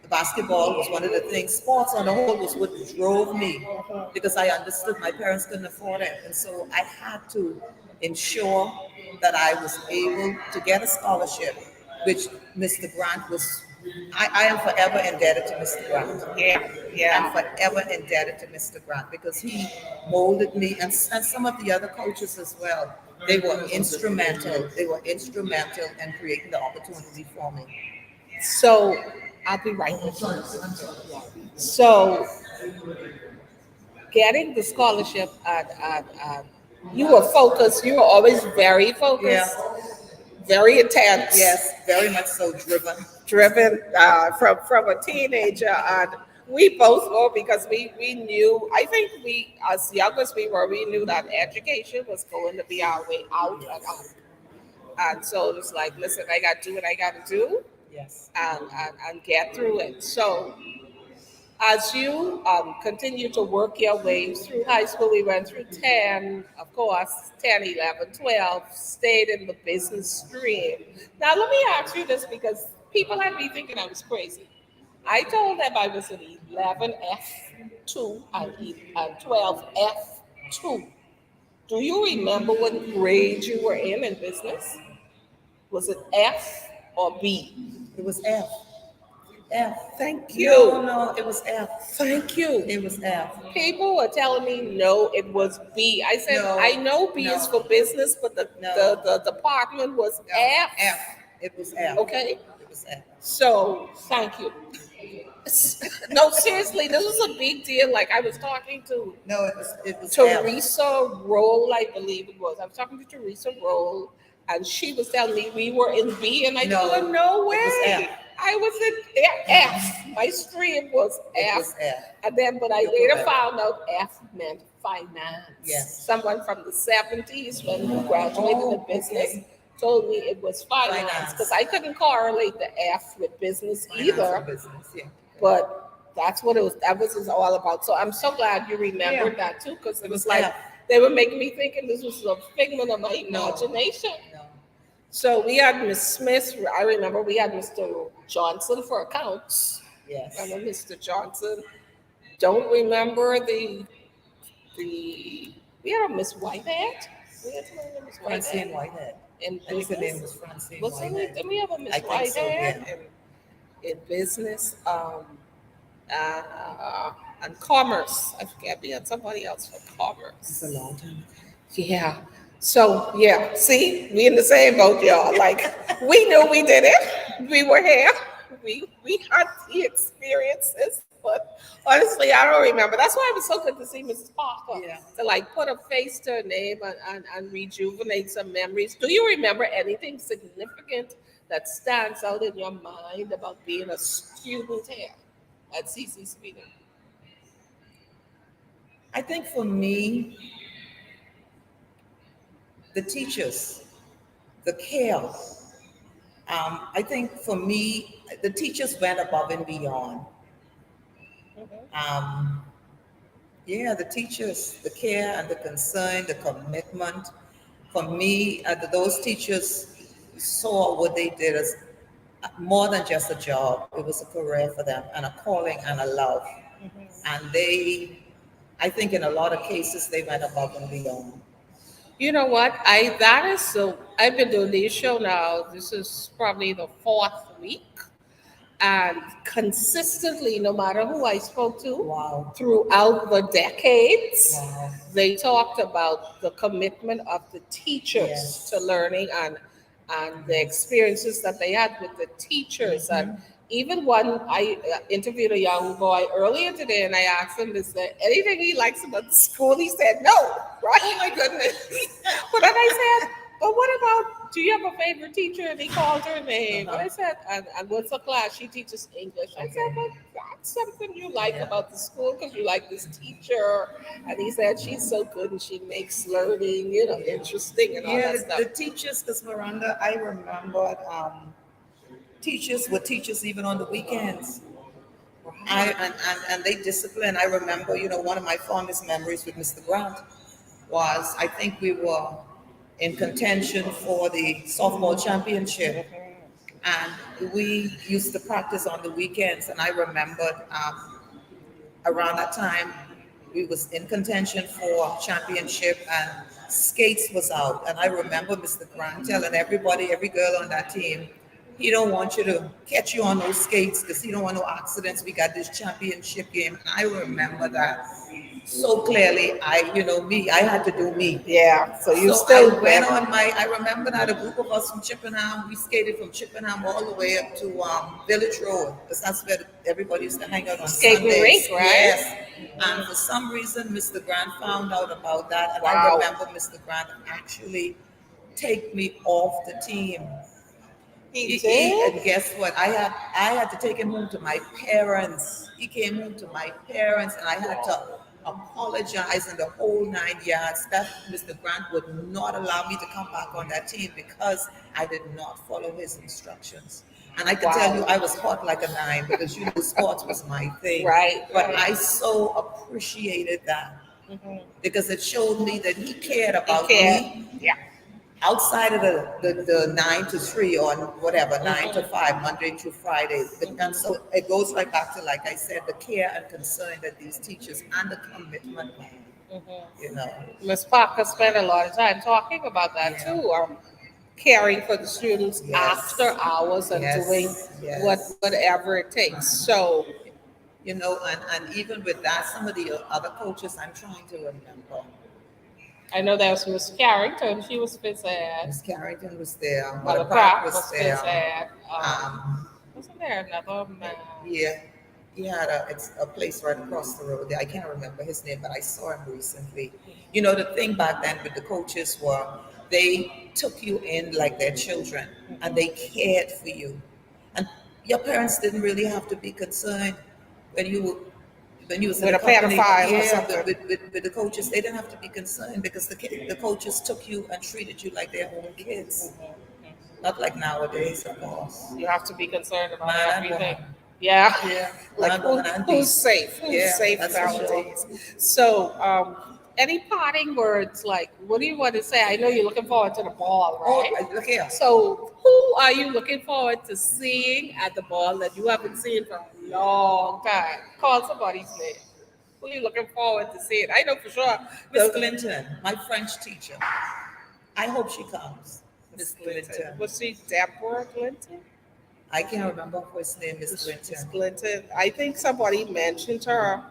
basketball was one of the things, sports on the whole was what drove me because I understood my parents couldn't afford it. And so I had to ensure that I was able to get a scholarship, which Mr. Grant was, I am forever indebted to Mr. Grant. Yeah, I'm yeah. forever indebted to Mr. Grant because he molded me and some of the other coaches as well. They were instrumental. They were instrumental in creating the opportunity for me. So, I'll be right with you. So, getting the scholarship, and you were focused. You were always very Yeah. focused, very intense, Yes, very much so driven. driven from a teenager, and we both were because we knew. I think we, as young as we were, we knew that education was going to be our way out and up. Yes. And so it was like, listen, I got to do what I got to do, Yes. and get through it. So as you continue to work your way through high school, we went through 10, of course, 10, 11, 12, stayed in the business stream. Now, let me ask you this because people had me thinking I was crazy. I told them I was an 11F2 and 12F2. Do you remember what grade you were in business? Was it F or B? It was F. F. Thank No, you. no, it was F. Thank you. It was F. People were telling me no, it was B. I said, No, I know B is no, for business, but no, the department was no. F. F. It was F. Okay. It was F. So thank you. No, seriously, this was a big deal. Like I was talking to No, it was F. Teresa Roll, I believe it was. I was talking to Teresa Roll, and she was telling me we were in B, and I told her, No, no it was way. F. I was in F. My stream was It F. was F. And then, but I You're later correct. found out F meant finance. Yes. Someone from the 70s when we graduated in Oh, business okay. told me it was finance because Finance. I couldn't correlate the F with business Finance and either. business. Yeah. But that's what it was. That was all about. So I'm so glad you remembered Yeah. that too, because it It was was like F. they were making me thinking this was a figment of my No. imagination. No. So we had Miss Smith. I remember we had Mr. Johnson for accounts. Yes. Remember Mr. Johnson? Don't remember the we had a Miss Whitehead. We had somebody named Miss Francine Whitehead Whitehead. in I think her name business. was Francine Wasn't it? Whitehead. Didn't we have a Miss I think so, Whitehead yeah. in business? Uh, and commerce. I forget me and somebody else for It's a commerce. long time. Yeah. So yeah, see, we in the same boat, y'all. Like we knew we did it. We were here. We had the experiences, but honestly, I don't remember. That's why it was so good to see Mrs. Parker Yeah. to like put a face to a name and rejuvenate some memories. Do you remember anything significant that stands out in your mind about being a student here at CC Sweden? I think for me, the teachers, the care. I think for me, the teachers went above and beyond. Um, yeah, the teachers, the care and the concern, the commitment. For me, those teachers saw what they did as more than just a job. It was a career for them and a calling and a love. And I think in a lot of cases, they went above and beyond. You know what? I that is so. I've been doing this show now. This is probably the fourth week, and consistently, no matter who I spoke to Wow. throughout the decades, Wow. they talked about the commitment of the teachers to Yes. learning and the experiences that they had with the teachers. And Mhm. even one, I interviewed a young boy earlier today, and I asked him, "Is there anything he likes about school?" He said, "No." Right? Oh my goodness. But then I said, "But what about, do you have a favorite teacher?" And he called her name. And I said, and what's the class? She teaches English. I said, "But that's something you like Yeah. about the school because you like this teacher." And he said, "She's so good and she makes learning, interesting and all Yeah, that stuff." the teachers, because Miranda, I remembered teachers were teachers even on the weekends. And they discipline. I remember, one of my fondest memories with Mr. Grant was I think we were in contention for the softball championship, and we used to practice on the weekends. And I remembered around that time we was in contention for championship and skates was out, and I remember Mr. Grant telling everybody, every girl on that team, he don't want you to catch you on those skates because he don't want no accidents. We got this championship game. I remember that so clearly. I had to do me. Yeah. So you So still I went on I remember that a group of us from Chippenham, we skated from Chippenham all the way up to Village Road, because that's where everybody used to hang out on skating Sundays. rink, right? Yes. And for some reason, Mr. Grant found out about that. And I Wow. remember Mr. Grant actually take me off the team. He And did? guess what? I had to take him home to my parents. He came home to my parents, and I had to apologize in the whole 9 yards. That Mr. Grant would not allow me to come back on that team because I did not follow his instructions. And I can tell you, I was hot like a nine because sports was my thing. Right. But right. I so appreciated that Mhm. because it showed me that he cared He about cared. me Yeah. outside of the 9 to 3 or whatever, 9 to 5, Monday through Friday. And so it goes right back to, like I said, the care and concern that these teachers and the commitment, you know. Ms. Parker spent a lot of time talking about that Yeah. too, or caring for the students Yes. after hours and doing Yes. whatever it takes. So And even with that, some of the other coaches I'm trying to remember. I know there was Miss Carrington. She was phys ed. Miss Carrington was there. Mother Mother Pratt Pratt was was there. phys ed. Um, Wasn't there another man? yeah, he had a place right across the road there. I can't remember his name, but I saw him recently. The thing back then with the coaches were they took you in like their children, and they cared for you. And your parents didn't really have to be concerned when you was in With the a company. pedophile or Yeah, something. with the coaches, they didn't have to be concerned because the coaches took you and treated you like their own kids. Not like nowadays, of course. You have to be concerned about Man and everything. woman. Yeah. Yeah, Like man, woman, and who's beast. safe? Who's Yeah, safe that's for sure. nowadays? So, any parting words? Like, what do you want to say? I know you're looking forward to the ball, right? Oh, look here. So, who are you looking forward to seeing at the ball that you haven't seen for a long time? Call somebody's name. Who are you looking forward to seeing? I know for sure. Miss Clinton, my French teacher. I hope she comes. Miss Clinton. Clinton. Was she Deborah Clinton? I can't remember her first name, Miss Miss Clinton. Clinton. I think somebody mentioned her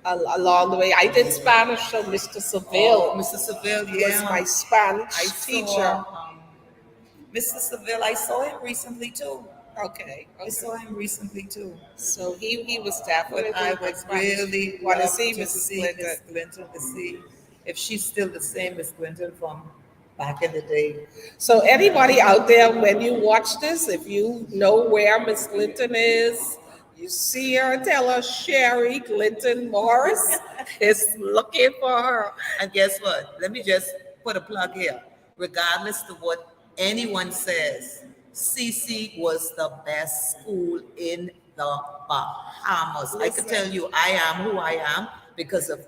along the way. I did Spanish, so Mr. Seville Oh, Mr. Seville, was my yeah. Spanish I teacher. saw Mr. Seville. I saw him recently too. Okay, I okay. saw him recently too. So he was But definitely I my would Spanish. really Want to love see to Mrs. see Clinton. Miss Clinton to see if she's still the same Miss Clinton from back in the day. So anybody out there, when you watch this, if you know where Miss Clinton is, you see her, tell her Sherry Clinton Morris is looking for her. And guess what? Let me just put a plug here. Regardless of what anyone says, CC was the best school in the Bahamas. I can tell you I am who I am because of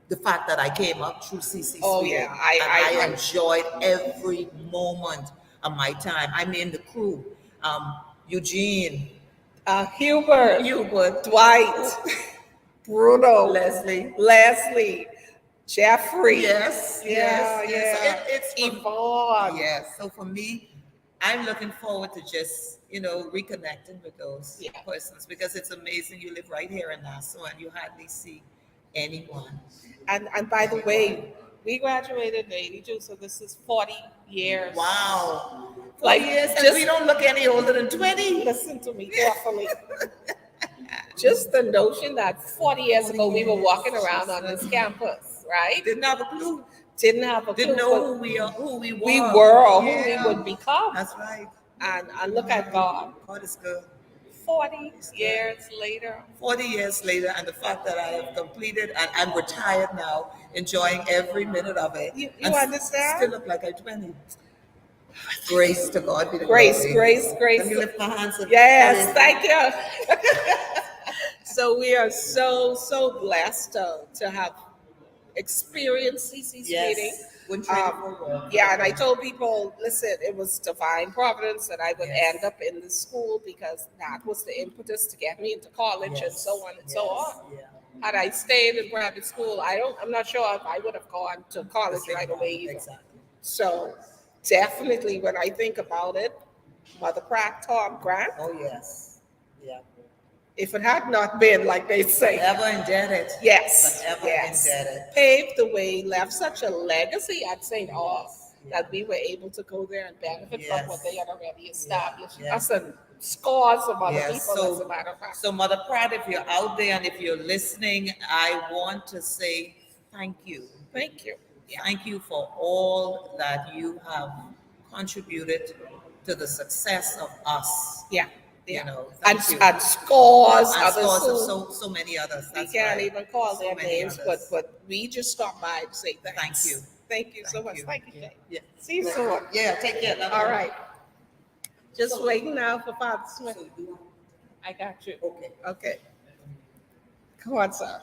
the fact that I came up through CC Oh Sweden. yeah, And I enjoyed every moment of my time. I mean, the crew, Eugene, Hubert, Hubert, Dwight, Bruno, Leslie. Leslie, Jeffrey. Yes, Yeah, yes, yes. yeah. So it's Yvonne. yes. So for me, I'm looking forward to just reconnecting with those Yeah. persons because it's amazing. You live right here in Nassau and you hardly see anyone. And by the way, we graduated in '82, so this is 40 years. Wow, 40 Like, years, and just we don't look any older than 20. listen to me carefully. Just the notion that 40 years ago we were walking around on this campus, right? Didn't have a clue. Didn't have a clue. Didn't know but who we were. we were or who Yeah, we would become. that's right. And look at God. God is good. 40 years later. 40 years later, and the fact that I have completed and I'm retired now, enjoying every minute of it. You and understand? Still look like I'm 20. Grace to God be the Grace, glory. grace, grace. Let me lift my hands up. Yes, thank you. So we are so blessed to have experienced CC's meeting. Yes. Wouldn't trade it for work. Yeah, and I told people, listen, it was divine providence that I would Yes. end up in the school because that was the impetus to get me into college and so on and so on. Yeah. Had I stayed in private school, I'm not sure if I would have gone to college right away either. Exactly. So definitely when I think about it, Mother Pratt, Tom Grant, Oh yes. Yeah. if it had not been, like they say, Forever indebted. yes, Forever yes, indebted. paved the way, left such a legacy at St. Aug Yeah. that we were able to go there and benefit Yes. from what they had already established. Yeah. Us and scores of other Yes, people, so- as a matter of fact. So, Mother Pratt, if you're out there and if you're listening, I want to say thank you. Thank you. Yeah. Thank you for all that you have contributed to the success of us. Yeah. You Yeah. know, And, thank you. and scores, And others scores of who so many others. we That's can't right. even call So their many names, others. but we just stopped by to say thanks. Thank you. Thank you so Thank much. you. Thank you, Yeah. Shay. Yeah. See you soon. Yeah, take care. Love All you. right. Just waiting now for Father Smith. So you- I got you. Okay. Okay. Come on, sir.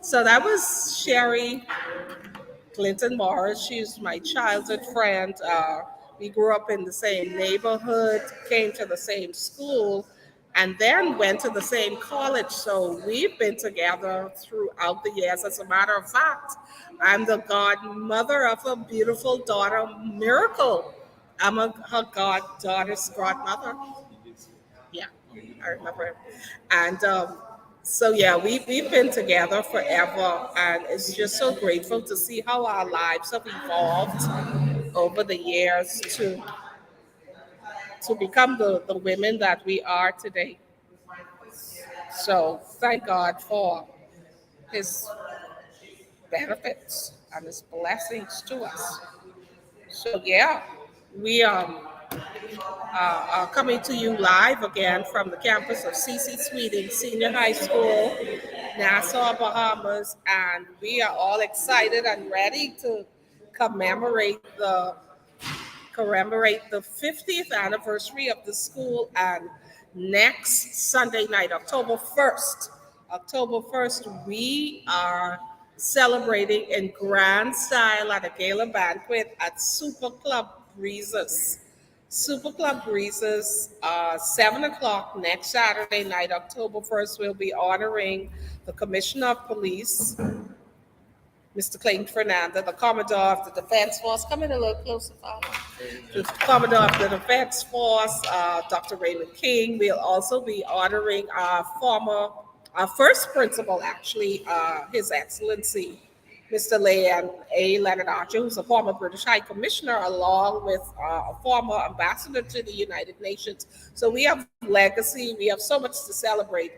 So that was Sherry Clinton Morris. She's my childhood friend. We grew up in the same neighborhood, came to the same school, and then went to the same college. So we've been together throughout the years. As a matter of fact, I'm the godmother of a beautiful daughter, Miracle. Her goddaughter's godmother. Yeah, I remember. And so yeah, we've been together forever, and it's just so grateful to see how our lives have evolved over the years to become the women that we are today. So thank God for his benefits and his blessings to us. So yeah, we are coming to you live again from the campus of CC Sweeting Senior High School, Nassau, Bahamas, and we are all excited and ready to commemorate the 50th anniversary of the school. And next Sunday night, October 1st, we are celebrating in grand style at a gala banquet at Super Club Breezes. Super Club Breezes, 7 o'clock next Saturday night, October 1st, we'll be honoring the Commissioner of Police, Mr. Clayton Fernanda, the Commodore of the Defense Force. Come in a little closer, Father. the Commodore of the Defense Force, Dr. Raymond King. We'll also be honoring our first principal, actually, His Excellency, Mr. Leonard Archer, who's a former British High Commissioner, along with a former ambassador to the United Nations. So we have legacy, we have so much to celebrate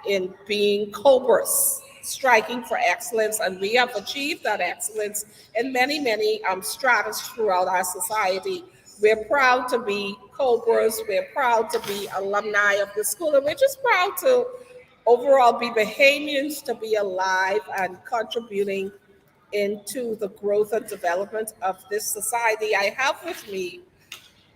in being Cobras, striking for excellence, and we have achieved that excellence in many, many stratas throughout our society. We're proud to be Cobras, we're proud to be alumni of the school, and we're just proud to overall be Bahamians, to be alive and contributing into the growth and development of this society. I have with me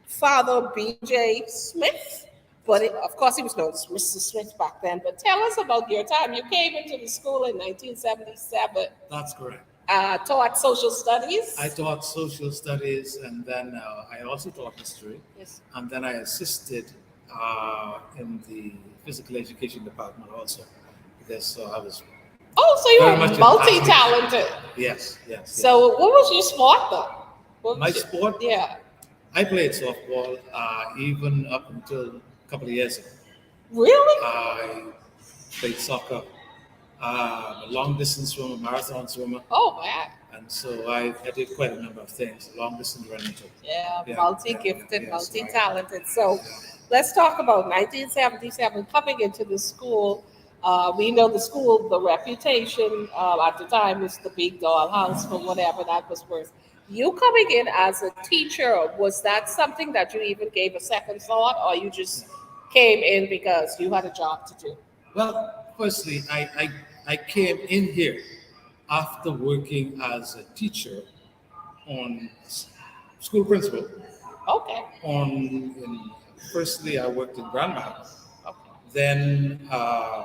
Father B.J. Smith, but of course he was known as Mr. Smith back then. But tell us about your time. You came into the school in 1977. That's correct. Taught social studies. I taught social studies, and then I also taught history. Yes. And then I assisted in the physical education department also, because I was Oh, so you very were much an multi-talented. yes. So what was your sport though? What My was your- sport? Yeah. I played softball even up until a couple of years ago. Really? I played soccer, a long distance swimmer, marathon swimmer, Oh man. and so I did quite a number of things, long distance running too. Yeah, Yeah, multi-gifted, yes, multi-talented. So let's talk about 1977 coming into the school. We know the school, the reputation at the time was the big dollhouse for whatever that was worth. You coming in as a teacher, was that something that you even gave a second thought, or you just came in because you had a job to do? Well, firstly, I came in here after working as a teacher on school principal. Okay. Firstly, I worked in Grand Bahama. Okay. Then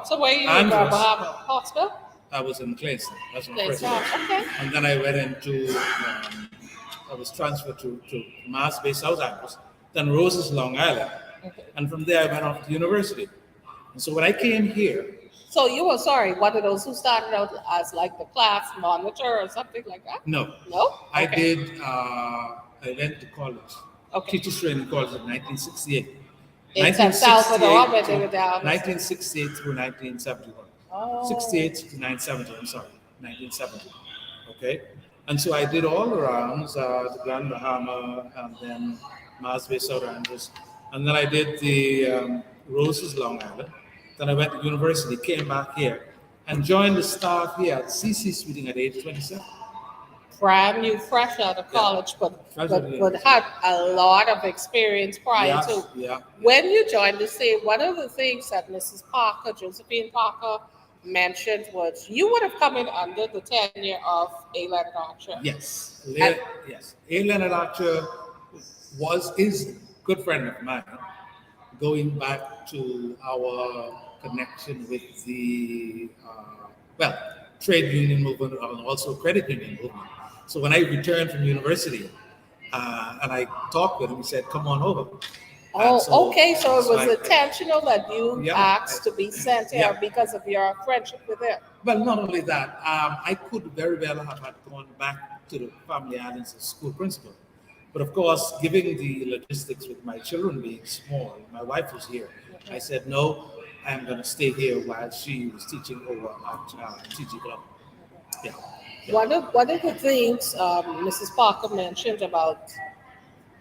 So where you in Andros, Bahama? Hawksville? I was in Clayton. That's my Place first down. work. Okay. And then I went into, I was transferred to Mass Bay, South Andros, then Roses, Long Island. Okay. And from there, I went off to university. And so when I came here, So you were one of those who started out as like the class monitor or something like that? no, No? I Okay. did, I went to college, Okay. teachers training college in 1968. In San Salvador, where they were to down. 1968 through 1971. Oh. 68 to 1970, I'm sorry, 1970. Okay? And so I did all the rounds, the Grand Bahama, and then Mars Bay, South Andros. And then I did the Roses, Long Island. Then I went to university, came back here, and joined the staff here at CC Sweeting at age 27. Brand new, fresh out of college, Fresh out of but had a lot of experience prior to. Yeah. When you joined the scene, one of the things that Mrs. Parker, Josephine Parker, mentioned was you would have come in under the tenure of A. Leonard Archer. Yes. And- Yes. A. Leonard Archer is a good friend of mine, going back to our connection with the trade union movement and also credit union movement. So when I returned from university and I talked with him, he said, "Come on over." Oh, And so- okay. So it was I- intentional that you Yeah. asked to be sent here Yeah. because of your friendship with him. Well, not only that, I could very well have had gone back to the family islands as school principal. But of course, given the logistics with my children being small, my wife was here. I said, no, I'm going to stay here while she was teaching over at TG Club. Yeah. Yeah. One of the things Mrs. Parker mentioned about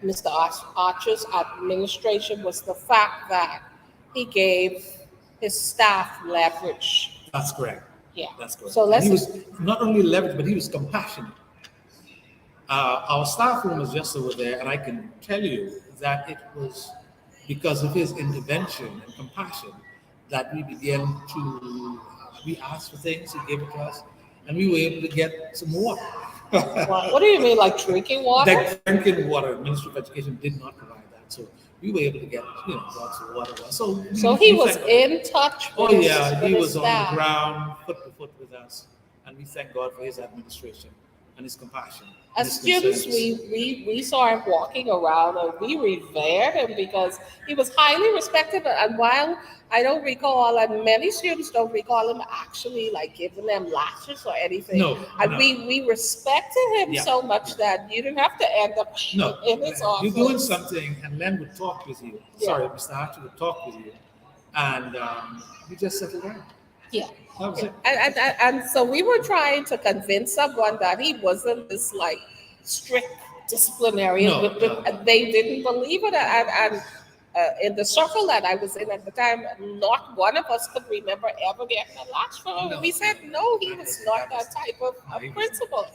Mr. Archer's administration was the fact that he gave his staff leverage. That's correct. Yeah. That's correct. So And let's. he was not only leveraged, but he was compassionate. Our staff room was just over there, and I can tell you that it was because of his intervention and compassion that we began to, we asked for things, he gave it to us, and we were able to get some water. What do you mean, like drinking water? Like drinking water, Ministry of Education did not provide that, so we were able to get, lots of water. So he was in touch with Oh his, yeah, with he his was on staff. the ground, foot to foot with us, and we thank God for his administration. and his compassion. And As his students, concerns. we saw him walking around and we revered him because he was highly respected. And while I don't recall, and many students don't recall him actually like giving them lashes or anything, No, and no. we respected him Yeah, so much yeah. that you didn't have to end up No, in his you're doing office. something, and Len would talk with you. Sorry, Mr. Archer would talk with you, and you just settle down. Yeah. That was Yeah. it. And so we were trying to convince someone that he wasn't this like strict disciplinarian, No, but they didn't believe it. And in the circle that I was in at the time, not one of us could remember ever getting a lash from him. No, We said, no, he that was was- not that was- that type of he was- principal.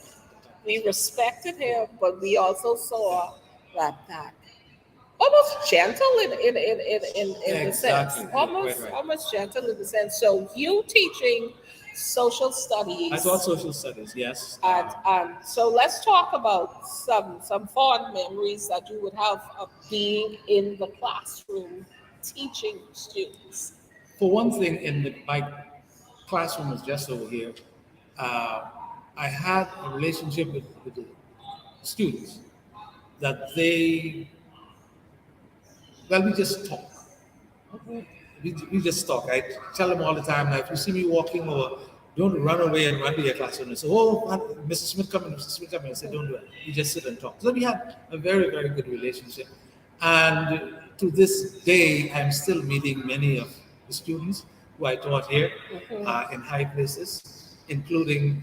We respected him, but we also saw that almost gentle in the sense, Exactly. Yeah, almost right. almost gentle in the sense. So you teaching social studies, I taught social studies, yes. and so let's talk about some fond memories that you would have of being in the classroom teaching students. For one thing, my classroom was just over here. Uh, I had a relationship with the students that we just talk. We just talk. I tell them all the time, like, if you see me walking over, don't run away and run to your classroom and say, oh, Mr. Smith coming, Mr. Smith coming. I say, don't do it. We just sit and talk. So we had a very, very good relationship. And to this day, I'm still meeting many of the students who I taught here in high places, including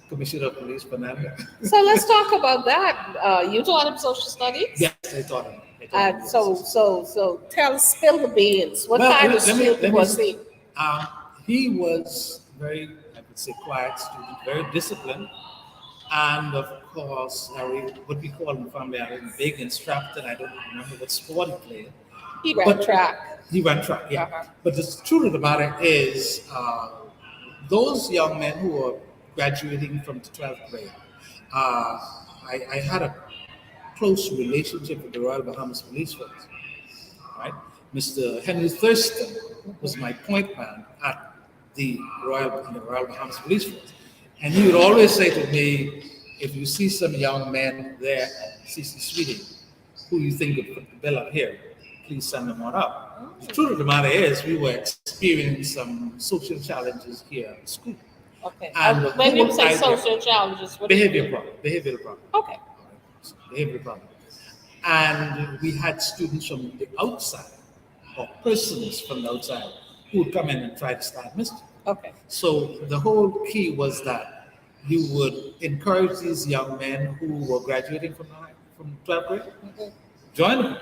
Commissioner of Police Fernanda. So let's talk about that. You taught him social studies. Yes, I taught him. And so spill the beans. What Well, kind of let me- student let me- was he? He was very, I would say, quiet student, very disciplined, and of course, what we call in family, big and strapped, and I don't remember what sport he played. He ran But- track. He ran track, yeah. Uh-huh. But the truth of the matter is, those young men who were graduating from the 12th grade, I had a close relationship with the Royal Bahamas Police Force. Right? Mr. Henry Thurston was my point man at the Royal Bahamas Police Force. And he would always say to me, if you see some young men there at CC Sweeting who you think would put the bill up here, please send them on up. The truth of the matter is, we were experiencing some social challenges here at school. Okay. And the When you whole say idea- social challenges, what do you mean? Behavioral problem. Okay. Behavioral problem. And we had students from the outside, or persons from the outside, who would come in and try to start mischief. Okay. So the whole key was that you would encourage these young men who were graduating from 12th grade, join the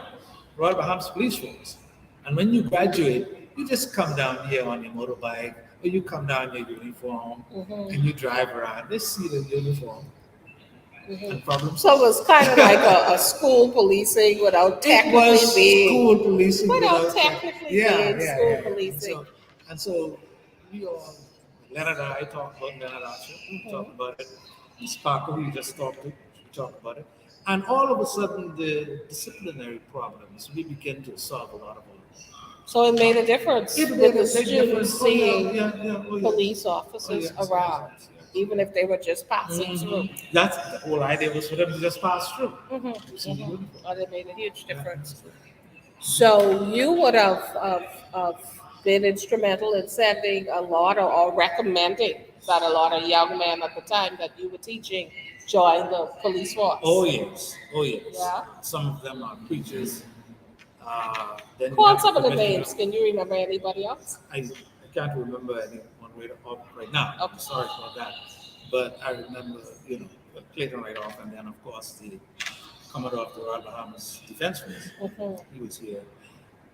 Royal Bahamas Police Force. And when you graduate, you just come down here on your motorbike, or you come down in your uniform, and you drive around. They see the uniform. And problems. So it was kind of like a school policing without It technically was being. school policing. Without technically being school policing. And so we all, Leonard and I talked about Leonard Archer, we talked about it. Sparkle, who you just talked to, we talked about it. And all of a sudden, the disciplinary problems, we began to solve a lot of them. So it made a difference It with made the a big difference. students seeing Oh, yeah. police officers Oh, yes, around, yes. even if they were just passing through. That's the whole idea, was for them to just pass through. You see the uniform. Oh, it made a huge difference. So you would have been instrumental in sending a lot or recommending that a lot of young men at the time that you were teaching join the police force. Oh, yes. Yeah. Some of them are preachers. Then you Call have some of the Commissioner- names. Can you remember anybody else? I can't remember anyone right now. Okay. I'm sorry for that. But I remember, Clayton right off, and then of course the Commodore of the Royal Bahamas Defense Force. He was here.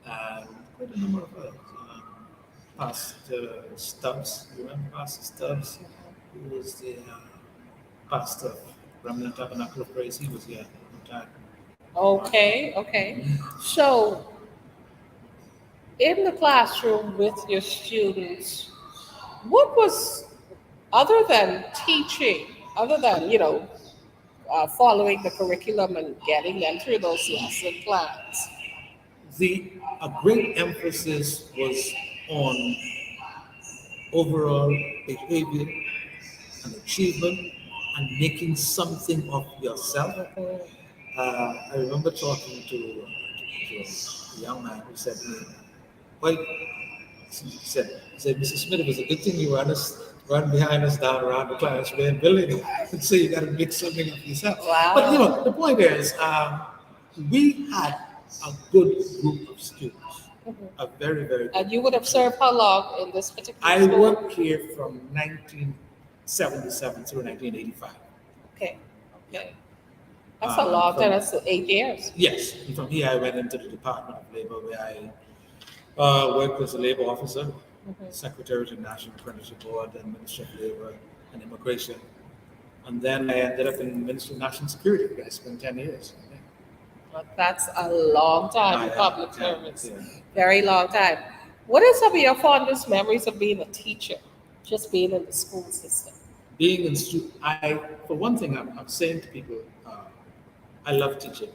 And quite a number of others. Pastor Stubbs, you remember Pastor Stubbs? Who was the pastor of Remnant Tabernacle of Praise? He was here at the time. Okay. So in the classroom with your students, what was, other than teaching, other than, following the curriculum and getting them through those lesson plans, A great emphasis was on overall behavior and achievement and making something of yourself. I remember talking to a young man who said to me, "Well, he said, Mr. Smith, it was a good thing you run behind us down around the Clarence Main building and say you got to make something of yourself." Wow. But the point is, we had a good group of students, a very, very good. And you would have served how long in this particular I school? worked here from 1977 through 1985. Okay. That's a long time. That's 8 years. Yes, and from here I went into the Department of Labor, where I worked as a labor officer, secretary to the National Apprenticeship Board, and Minister of Labor and Immigration. And then I ended up in the Ministry of National Security, where I spent 10 years. But that's a long time in Yeah, public yeah, service. yeah. Very long time. What are some of your fondest memories of being a teacher? Just being in the school system. Being in for one thing, I'm saying to people, I love teaching.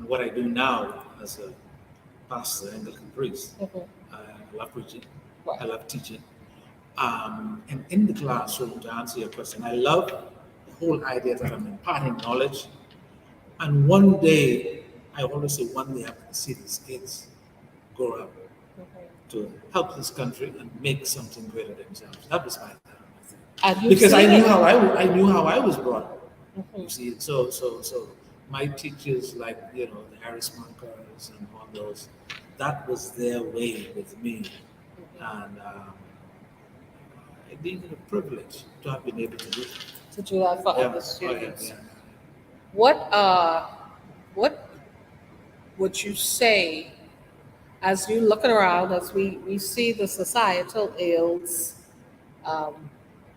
What I do now as a pastor, Anglican priest, I love preaching. Right. I love teaching. And in the classroom, to answer your question, I love the whole idea that I'm imparting knowledge. And one day, I always say, one day I'm going to see these kids grow up to help this country and make something greater themselves. That was my And because I knew it. how I knew how I was brought up. You see, so my teachers, like the Harris Monkers and all those, that was their way with me, and I deemed it a privilege to have been able to do that. To do that for Yeah. other Oh, students. yeah. What would you say as you looking around, as we see the societal ills,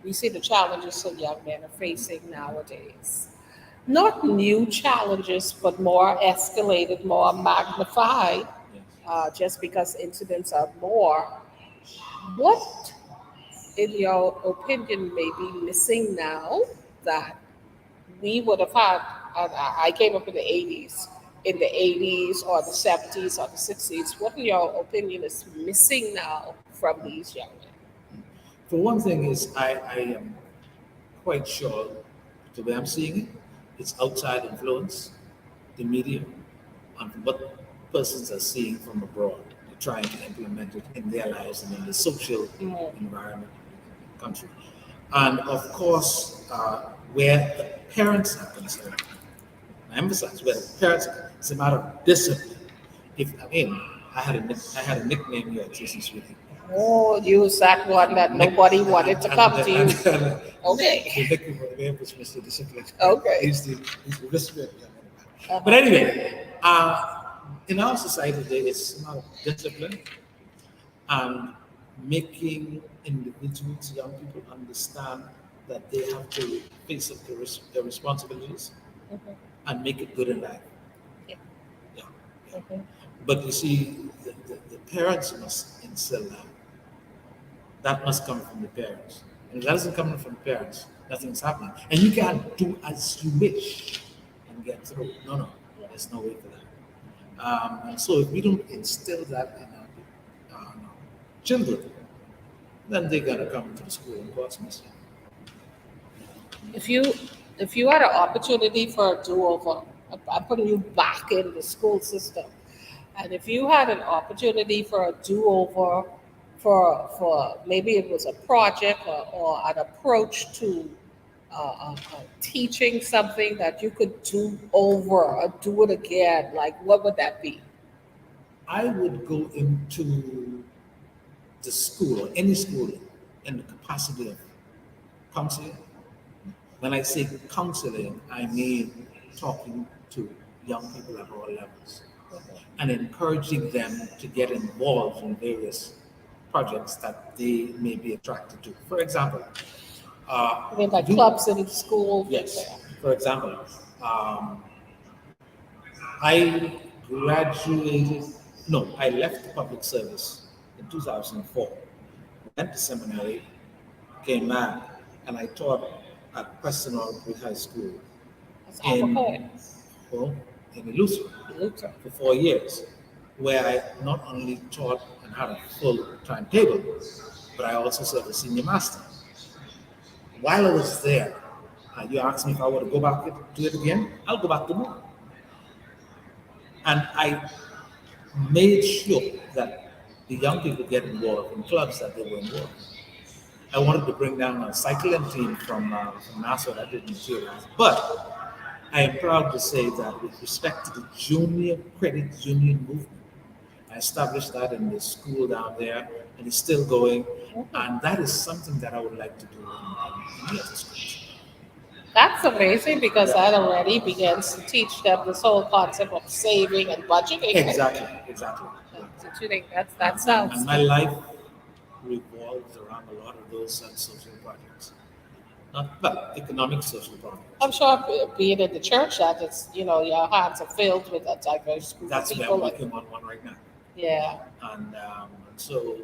we see the challenges that young men are facing nowadays? Not new challenges, but more escalated, more magnified, Yes. just because incidents are more. What, in your opinion, may be missing now that we would have had? And I came up in the 80s. In the 80s or the 70s or the 60s, what in your opinion is missing now from these young men? For one thing is I am quite sure the way I'm seeing it, it's outside influence, the media, and what persons are seeing from abroad. They're trying to implement it in their lives and in the social environment in the country. And of course, where the parents are concerned, I emphasize where the parents are, it's a matter of discipline. I had a nickname here at TC Sweetie. Oh, use that one that nobody wanted to come to you. Okay. The name was Mr. Discipline. Okay. He's the discipline. But anyway, in our society today, it's about discipline and making individuals, young people, understand that they have to face up their responsibilities and make it good in life. Yeah. Yeah. But you see, the parents must instill that. That must come from the parents. And if that doesn't come from the parents, nothing's happening. And you can't do as you wish and get through. No, there's no way for that. And so if we don't instill that in our children, then they're gonna come to the school and cause mischief. If you had an opportunity for a do-over, I'm putting you back in the school system, and if you had an opportunity for a do-over for maybe it was a project or an approach to teaching something that you could do over or do it again, like what would that be? I would go into the school or any school in the capacity of counseling. When I say counseling, I mean talking to young people at all levels and encouraging them to get involved in various projects that they may be attracted to. For example, I mean, like clubs in the school. yes. For example, I graduated. No, I left the public service in 2004. Went to seminary, came back, and I taught at Preston Aubrey High School That's in Eleuthera for 4 years, where I not only taught and had a full timetable, but I also served as senior master. while I was there, you asked me if I were to go back to do it again. I'll go back tomorrow. And I made sure that the young people get involved in clubs that they were involved in. I wanted to bring down a cycling team from Nassau that didn't materialize. But I am proud to say that with respect to the junior credit union movement, I established that in the school down there, and it's still going. And that is something that I would like to do in the other schools. That's amazing because that already begins to teach them this whole concept of saving and budgeting. Exactly, exactly. Don't you think that And sounds my life revolves around a lot of those social projects. Not well, economic social projects. I'm sure being in the church that it's, your hands are filled with a diverse group That's of where people. I'm working on one right now. Yeah. And so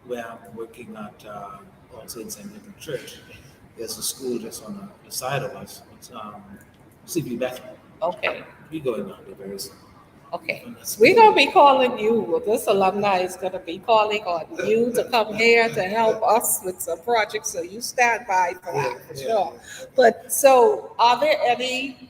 where I'm working at All Saints Anglican Church, there's a school just on the side of us. It's CB Bethel. Okay. We're going down there very soon. Okay. We're going to be calling you. This alumni is going to be calling on you to come here to help us with some projects. So you stand by for that, for sure. But so are there any,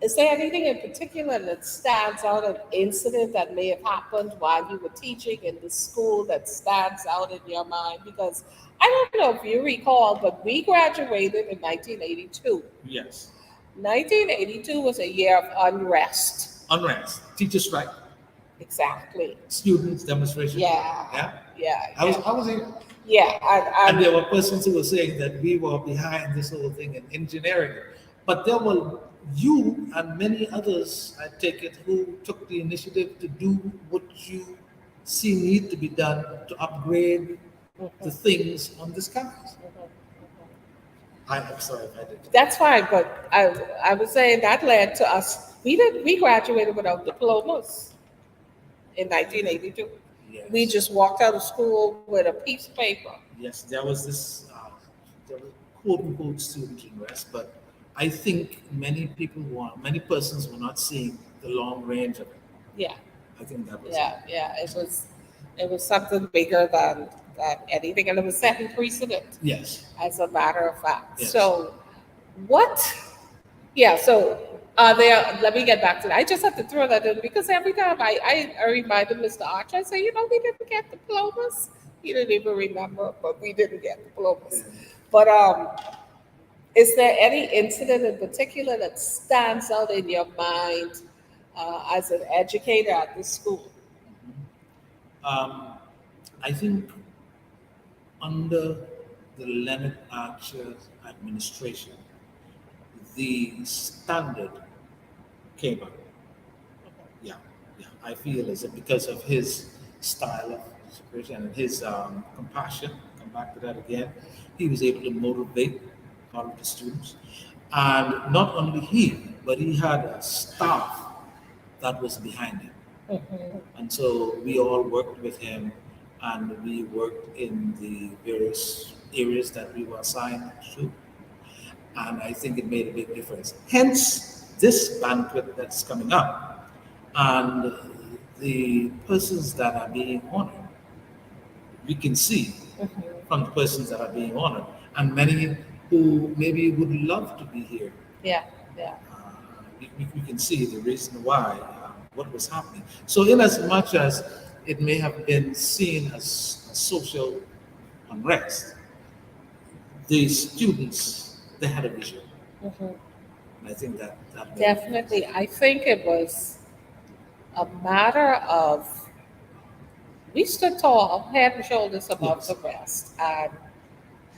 is there anything in particular that stands out, an incident that may have happened while you were teaching in the school that stands out in your mind? Because I don't know if you recall, but we graduated in 1982. Yes. 1982 was a year of unrest. Unrest, teacher strike, Exactly. students demonstration. Yeah. Yeah. I was here. Yeah. And there were persons who were saying that we were behind this whole thing in engineering. But there were you and many others, I take it, who took the initiative to do what you see need to be done to upgrade the things on this campus. I'm sorry if I did. That's fine, but I was saying that led to us. We graduated without diplomas in 1982. Yes. We just walked out of school with a piece of paper. Yes, there was this there was quote unquote student unrest, but I think many persons were not seeing the long range of it. Yeah. I think that was Yeah. It was something bigger than anything, and it was setting precedent. Yes. As a matter of fact. Yes. So let me get back to that. I just have to throw that in because every time I reminded Mr. Archer, I say, we didn't get diplomas. He didn't even remember, but we didn't get diplomas. But is there any incident in particular that stands out in your mind as an educator at this school? I think under the Leonard Archer administration, the standard came up. Yeah. I feel as if because of his style of education and his compassion, come back to that again, he was able to motivate all of the students. And not only he, but he had a staff that was behind him. And so we all worked with him and we worked in the various areas that we were assigned to. And I think it made a big difference. Hence, this banquet that's coming up and the persons that are being honored, we can see from the persons that are being honored, and many who maybe would love to be here. Yeah. We can see the reason why, what was happening. So in as much as it may have been seen as a social unrest, the students, they had a vision. And I think that Definitely. I think it was a matter of we stood tall, head and shoulders above the rest. And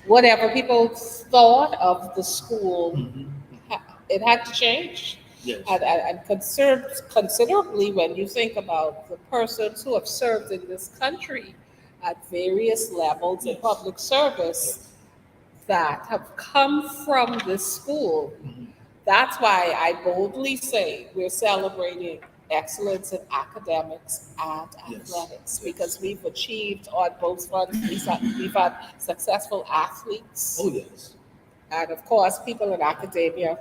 whatever people thought of the school, it had to change. Yes. And considerably when you think about the persons who have served in this country at various levels of public service that have come from this school. That's why I boldly say we're celebrating excellence in academics and athletics because we've achieved on both fronts. We've had successful athletes. Oh, yes. And of course, people in academia.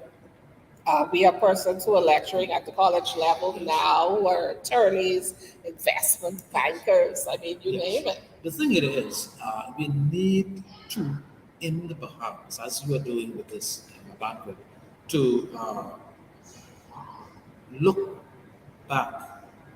We are persons who are lecturing at the college level now, who are attorneys, investment bankers. I mean, you name it. The thing it is, we need to in the Bahamas, as you are doing with this banquet, to look back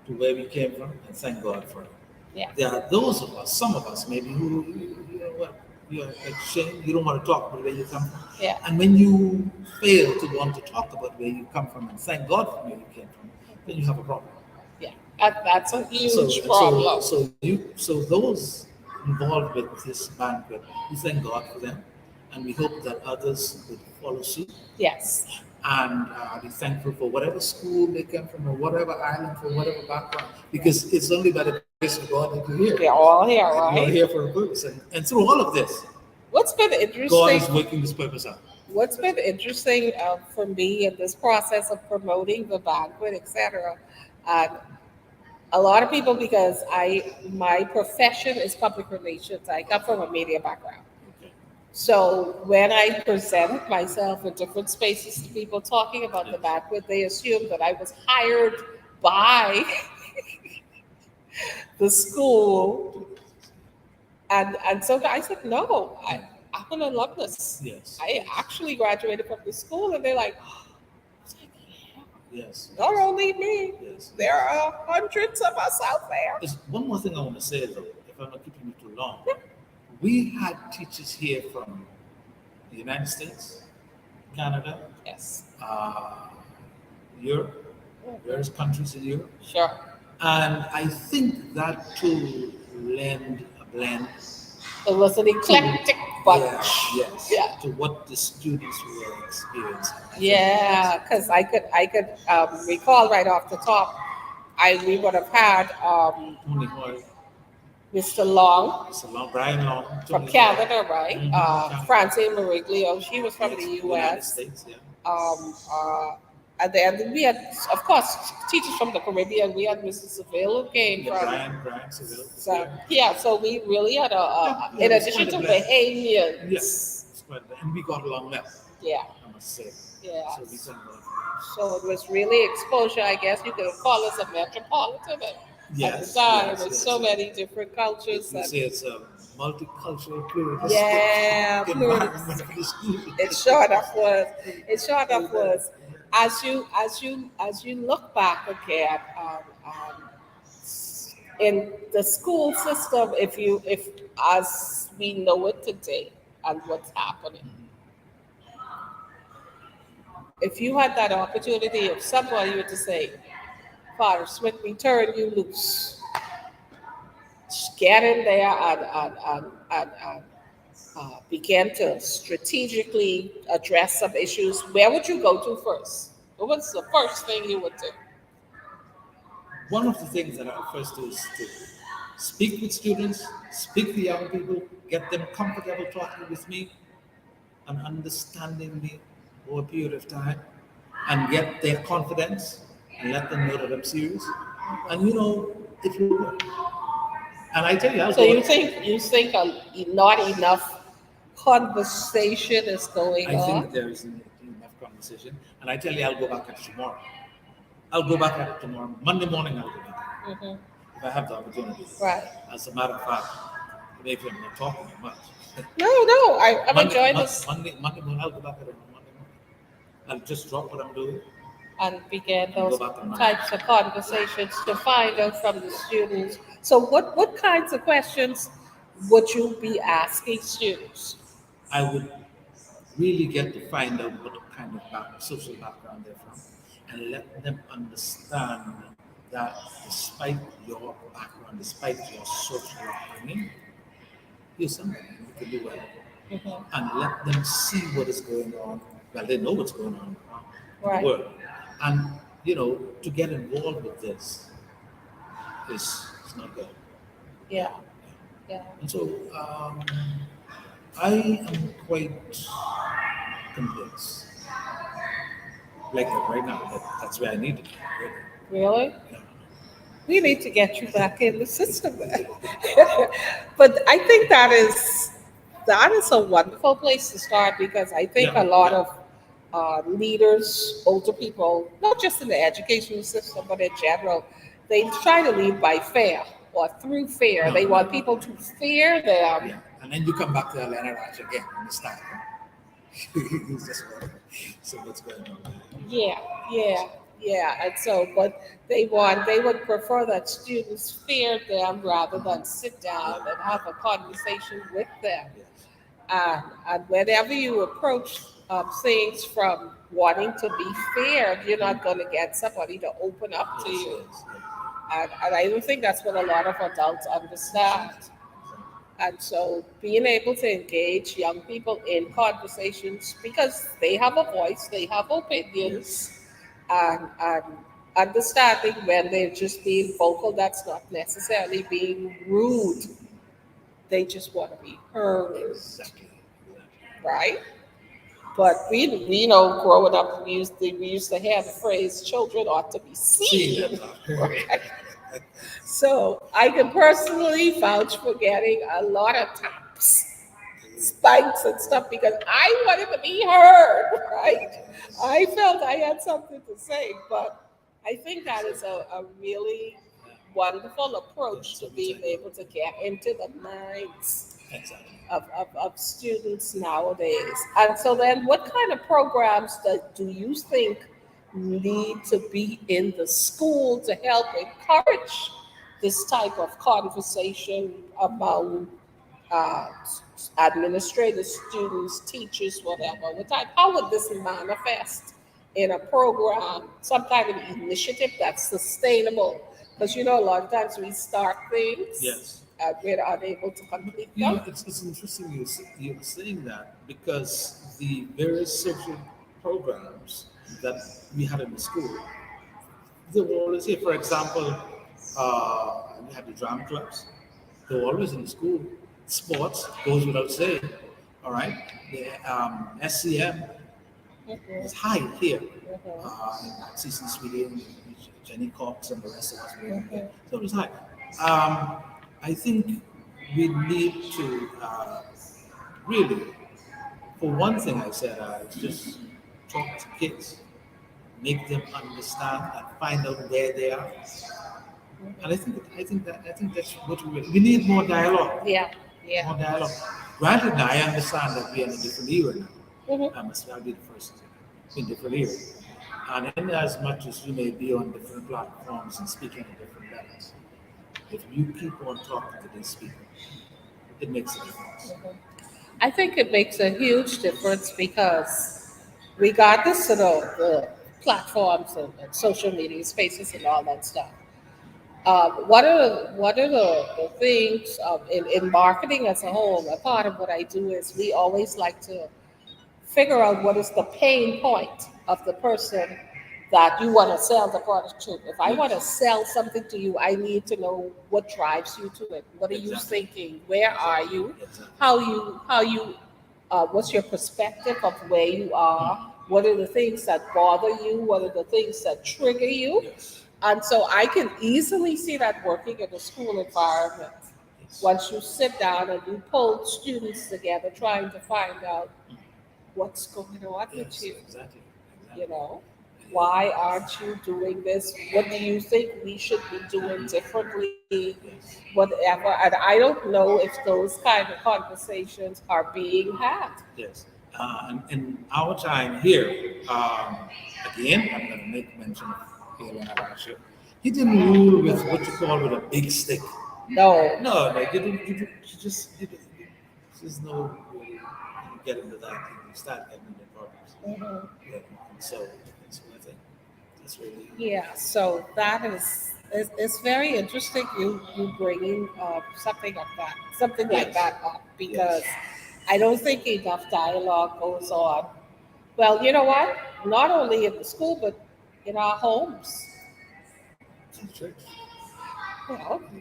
to where we came from and thank God for it. Yeah. There are those of us, some of us maybe, who, you know what, you're ashamed, you don't want to talk about where you come from. Yeah. And when you fail to want to talk about where you come from and thank God for where you came from, then you have a problem. Yeah. That's a huge So, problem. so those involved with this banquet, we thank God for them, and we hope that others would follow suit. Yes. And be thankful for whatever school they came from, or whatever island, for whatever background, because it's only by the grace of God that you're here. We're all here, And you're right? here for a purpose, and through all of this, What's been God interesting? is working this purpose out. What's been interesting for me in this process of promoting the banquet, etc. And a lot of people, because my profession is public relations. I come from a media background. So when I present myself in different spaces to people talking about the banquet, they assume that I was hired by the school. And so I said, no, I'm an alumnus. Yes. I actually graduated from the school. And they're like, Yes. not only me, Yes. there are hundreds of us out there. There's one more thing I want to say, though, if I'm not keeping you too long. We had teachers here from the United States, Canada, Yes, Europe, various countries in Europe. sure. And I think that too blend. It was an eclectic bunch. Yes. Yeah. To what the students were experiencing. Yeah, because I could recall right off the top, we would have had Tony Hoy, Mr. Long Mr. Long, Brian Long, from Tony Hoy. Canada, right? Mhm. Francine Meriglio, she was from Yes, the United U.S. States, yeah. And then we had, of course, teachers from the Caribbean. We had Mr. Seville who came Yeah, from. Brian Seville. So yeah, so we really had in it's addition quite to a blend. Bahamians. Yes, it's quite, and we got along well, Yeah, I must say. yeah. So we thank God. So it was really exposure. I guess you could call us a metropolitan at Yes, the time yes, with yes, so yes. many different cultures. You And say it's a multicultural, pluralistic yeah, environment for the school. it sure enough was. It sure enough was. As you look back again, in the school system, if as we know it today and what's happening, if you had that opportunity, if somebody were to say, Father Smith, we turn you loose, just get in there and begin to strategically address some issues, where would you go to first? What was the first thing you would do? One of the things that I first do is to speak with students, speak to young people, get them comfortable talking with me and understanding me over a period of time, and get their confidence and let them know that I'm serious. And it will work. And I tell you, So you think not enough conversation is going I think on? there is enough conversation. And I tell you, I'll go back at it tomorrow. I'll go back at it tomorrow. Monday morning, I'll go back Mhm. if I have the opportunity. Right. As a matter of fact, maybe I'm not talking much. No, I'm enjoying this Monday morning, I'll go back at it on Monday morning. I'll just drop what I'm doing. and begin Go those back on mine. types of conversations to find out from the students. So what kinds of questions would you be asking students? I would really get to find out what kind of social background they're from, and let them understand that despite your background, despite your social upbringing, you're somebody you can do well. Mhm. And let them see what is going on. Well, they know what's going on in Right. the world. And, to get involved with this is not good. Yeah, yeah. And so I am quite convinced, like right now, that's where I need to be. Really? Yeah. We need to get you back in the system then. But I think that is a wonderful place to start, because I think Yeah, a lot yeah. of leaders, older people, not just in the educational system, but in general, they try to lead by fear or through fear. No, They no, want no. people to fear them Yeah. And then you come back to Atlanta Ranch again and start. It's just whatever. So what's going on there? Yeah, yeah, yeah. And so, but they would prefer that students fear them rather than sit down and have a conversation with them. Yes. And whenever you approach things from wanting to be feared, you're not going to get somebody to open up to Yes, you. yes, yes. And I don't think that's what a lot of adults understand. And so being able to engage young people in conversations because they have a voice, they have opinions, Yes. and understanding when they're just being vocal, that's not necessarily being rude. They just want to be heard, Exactly. right? But we know growing up, we used to have the phrase, children ought to be See seen. that. So I can personally vouch for getting a lot of taps, spikes, and stuff because I wanted to be heard, right? I felt I had something to say, but I think that is a really wonderful approach to being able to get into the minds Exactly. of students nowadays. And so then what kind of programs do you think need to be in the school to help encourage this type of conversation among uh, administrators, students, teachers, whatever? How would this manifest in a program, some kind of initiative that's sustainable? Because a lot of times we start things Yes. and we're unable to complete You them. know, it's interesting you're saying that because the various social programs that we had in the school, they were always here. For example, we had the drama clubs. They were always in the school. Sports goes without saying. All right. The SCM was Mhm, high here. mhm, And Cecil Sweden, Jenny Cox, and the rest of us were in there. mhm. So it was high. I think we need to really, for one thing, I said, just talk to kids, make them understand and find out where they are. And I think that's what we need more dialogue. Yeah, yeah. More dialogue. Granted, now I understand that we are in a different era now. Mhm. I'll be the first in different era. And in as much as you may be on different platforms and speaking in different levels, if you keep on talking to these people, it makes a difference. I think it makes a huge difference because regardless of the platforms and social media spaces and all that stuff, what are the things in marketing as a whole? A part of what I do is we always like to figure out what is the pain point of the person that you want to sell the product to. If I want to Yes. sell something to you, I need to know what drives you to it. What are you Exactly. thinking? Where are Exactly. you? Exactly. What's your perspective of where you are? What are the things that bother you? What are the things that trigger you? Yes. And so I can easily see that working in a school environment. Yes. Once you sit down and you pull students together trying to find out what's going on with Yes. you, Exactly. you Exactly. know? Why aren't you doing this? What do you think we should be doing differently? Yes. Whatever. And I don't know if those kind of conversations are being had. Yes. In our time here, again, I'm going to make mention of Elena Rasha. He didn't rule with what you call with a big stick. No. No, no, you just, there's no way you get into that and you start getting into problems. Mhm. Yeah. And so I think that's really, Yeah, so that is it's very interesting you bringing something like yes, that up because yes. I don't think enough dialogue goes on. Well, you know what? Not only in the school but in our homes. In church.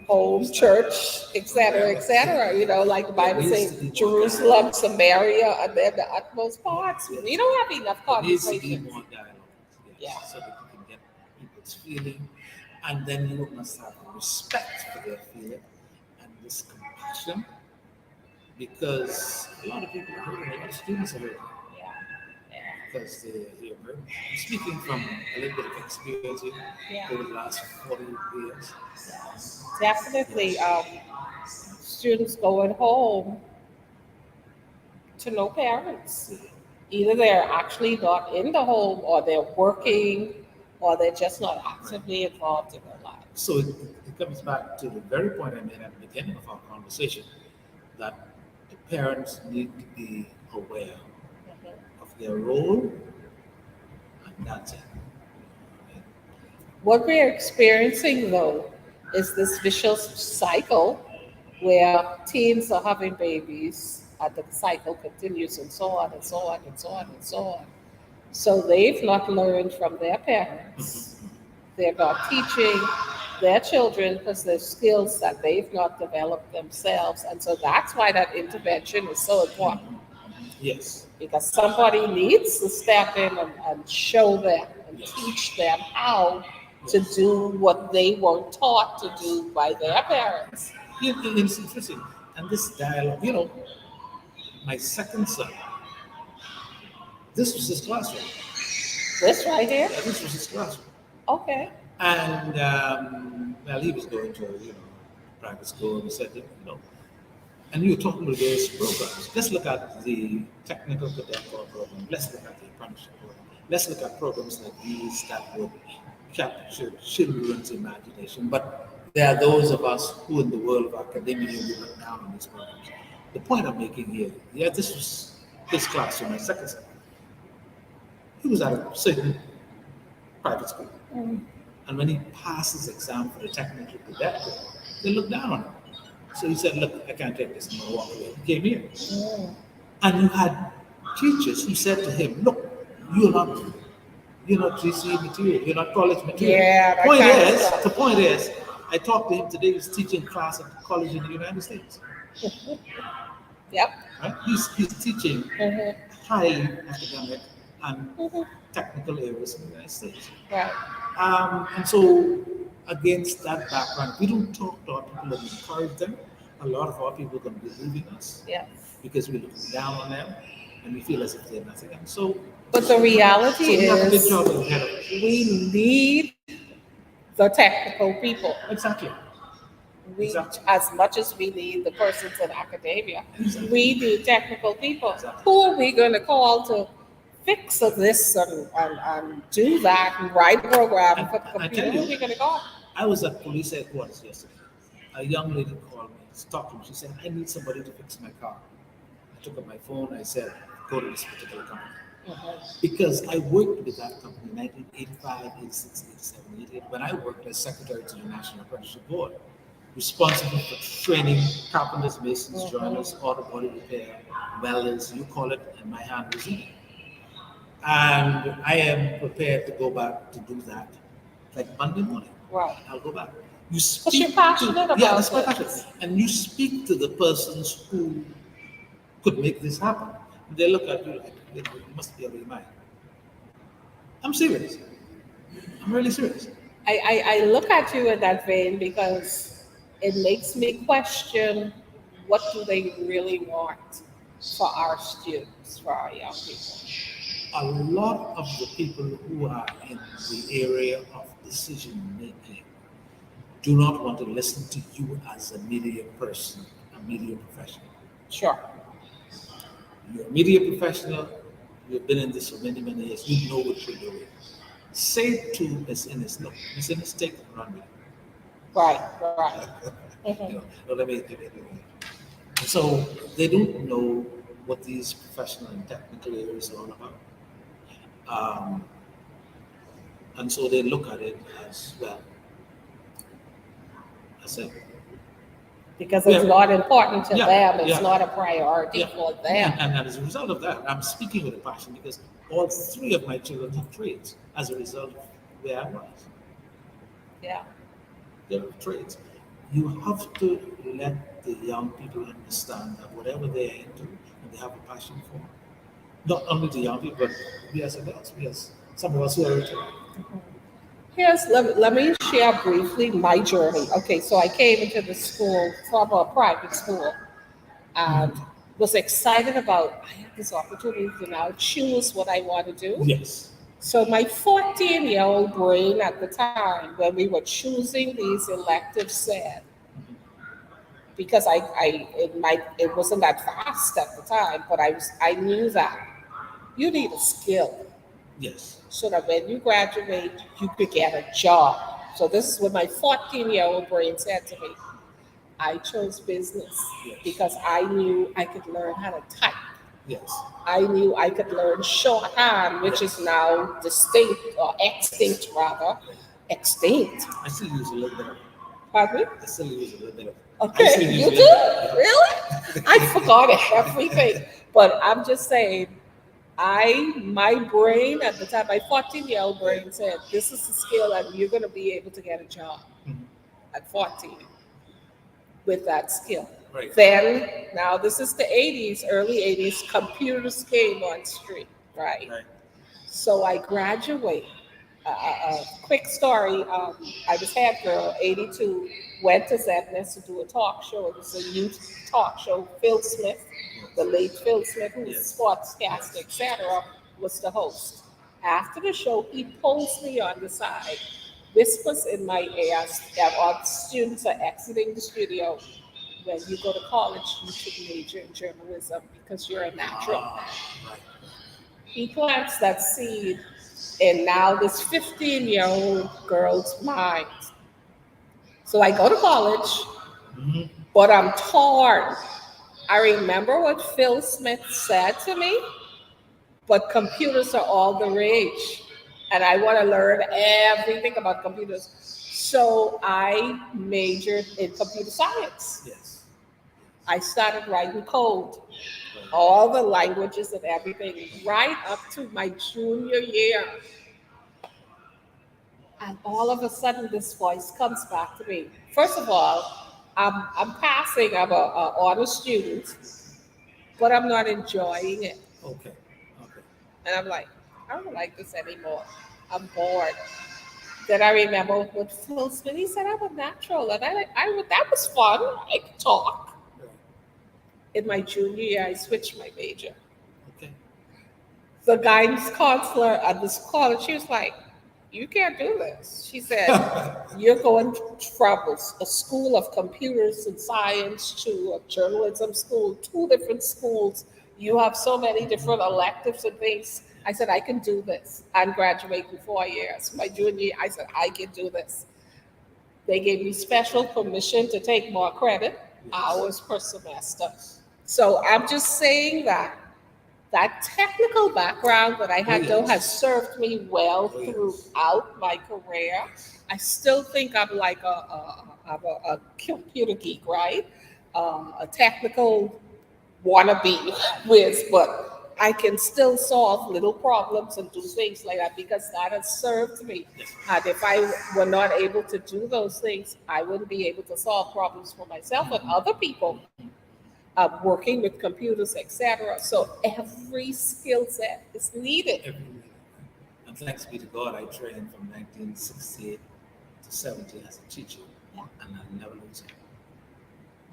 Home, church, etc., etc. Like the There Bible needs to says, be more Jerusalem, dialogue. Samaria, and then the utmost parts. Yes. We don't have enough There needs to be conversations. more dialogue, Yeah. yes, so that you can get people's feeling, and then you must have respect for their feeling and this compassion, because a lot of people are hurting, a lot of students are hurting Yeah. Yeah. because they're hurting. I'm speaking from a little bit of experience here Yeah. over the last 40 years. Definitely. Yes. Students going home to no parents. Either they're actually not in the home, or they're working, or they're just not actively involved in their lives. So it comes back to the very point I made at the beginning of our conversation, that the parents need to be aware of their role, and that's it. What we're experiencing, though, is this vicious cycle where teens are having babies and the cycle continues, and so on and so on and so on and so on. So they've not learned from their parents. They're not teaching their children because there's skills that they've not developed themselves. And so that's why that intervention is so important, Yes. because somebody needs to step in and show them and teach them how to do what they weren't taught to do by their parents. It's interesting. And this dialogue, my second son, this was his classroom. This right here? Yeah, this was his classroom. Okay. And well, he was going to private school, and he said, and you were talking about various programs. Let's look at the technical cadet corps program. Let's look at the apprenticeship program. Let's look at programs like these that would capture children's imagination. But there are those of us who, in the world of academia, we look down on these programs. The point I'm making here, this was his classroom, my second son. He was at a certain private school. And when he passed his exam for the technical cadet corps, they looked down on him. So he said, look, I can't take this, I'm going to walk away. He came here. And you had teachers who said to him, look, you're not GCE material, you're not college material. Yeah, The point is, I talked to him today, he's teaching class at college in the United States. Yep. Right? He's teaching highly academic and technical areas in the United States. Right. And so, against that background, we don't talk to our people and encourage them. A lot of our people can be leaving us because we look down on them and we feel as if they're nothing. And so, but the reality we have a big is, job ahead of us. we need the technical people. Exactly. As much as we need the persons in academia, we need technical people. Exactly. Who are we going to call to fix this and do that and write a program for the computer? Who are we going to call? I was at police headquarters yesterday. A young lady called me, talked to me. She said, I need somebody to fix my car. I took up my phone. I said, go to this particular company. Because I worked with that company in 1985, 86, 87, 88, when I worked as secretary to the National Apprenticeship Board, responsible for training carpenters, masons, joiners, auto body repair, welders, you call it, and my hand was in it. And I am prepared to go back to do that, like Monday morning. Right. I'll go back. You But speak you're passionate about that's my this. passion. And you speak to the persons who could make this happen. They look at you like, you must be out of your mind. I'm serious. I'm really serious. I look at you in that vein because it makes me question, what do they really want for our students, for our young people? A lot of the people who are in the area of decision making do not want to listen to you as a media person, a media professional. Sure. You're a media professional, you've been in this for many, many years, you know what you're doing. Say to Ms. Innes, look, Ms. Innes, take it and run with it. Right. Let me do it. And so they don't know what these professional and technical areas are all about. And so they look at it as, well, I said, Because it's not important to them, it's yeah. not a priority for them. And as a result of that, I'm speaking with a passion because all three of my children have trades as a result of where I was. Yeah. They have trades. You have to let the young people understand that whatever they're into and they have a passion for, not only the young people, but we as adults, we as some of us who are retired. Let me share briefly my journey. Okay, so I came into the school from a private school and was excited about, I have this opportunity to now choose what I want to do. Yes. So my 14-year-old brain at the time, when we were choosing these electives, said, because it wasn't that fast at the time, but I knew that you need a skill Yes. so that when you graduate, you could get a job. So this is what my 14-year-old brain said to me. I chose business Yes. because I knew I could learn how to type. Yes. I knew I could learn shorthand, which is now distinct or extinct rather. Extinct. I still use a little bit of it. Pardon me? I still use a little bit of it. Okay, you do? Really? I forgot everything. But I'm just saying, my brain at the time, my 14-year-old brain said, this is the skill and you're going to be able to get a job Mhm. at 14 with that skill. Right. Then, now this is the 80s, early 80s, computers came on stream, right? Right. So I graduate. Quick story. I was head girl, 82, went to ZNS to do a talk show. It was a youth talk show. Phil Smith, the late Phil Smith, who was a Yes. sportscaster, etc., was the host. After the show, he pulls me on the side, whispers in my ear, while students are exiting the studio. When you go to college, you should major in journalism because you're a natural. Right. He plants that seed in now this 15-year-old girl's mind. So I go to college, Mhm. but I'm torn. I remember what Phil Smith said to me, but computers are all the rage. And I want to learn everything about computers. So I majored in computer science. Yes. I started writing code, Right. all the languages and everything, right up to my junior year. And all of a sudden, this voice comes back to me. First of all, I'm passing, I'm a honor student, but I'm not enjoying it. Okay. Okay. And I'm like, I don't like this anymore. I'm bored. Then I remember what Phil Smith, he said, I'm a natural. And that was fun. I could talk. Right. In my junior year, I switched my major. Okay. The guidance counselor at this college, she was like, you can't do this. She said, you're going from a school of computers and science to a journalism school, two different schools. You have so many different electives and things. I said, I can do this. I'm graduating in 4 years. My junior year, I said, I can do this. They gave me special permission to take more credit, hours per semester. So I'm just saying that technical background that I had though has served me well throughout my career. I still think I'm like a computer geek, right? A technical wannabe whiz, but I can still solve little problems and do things like that because that has served me. And if I were not able to do those things, I wouldn't be able to solve problems for myself and other people. Working with computers, etc. So every skill set is needed. Everything. And thanks be to God, I trained from 1968 to 70 as a teacher, Yeah. and I never lose it.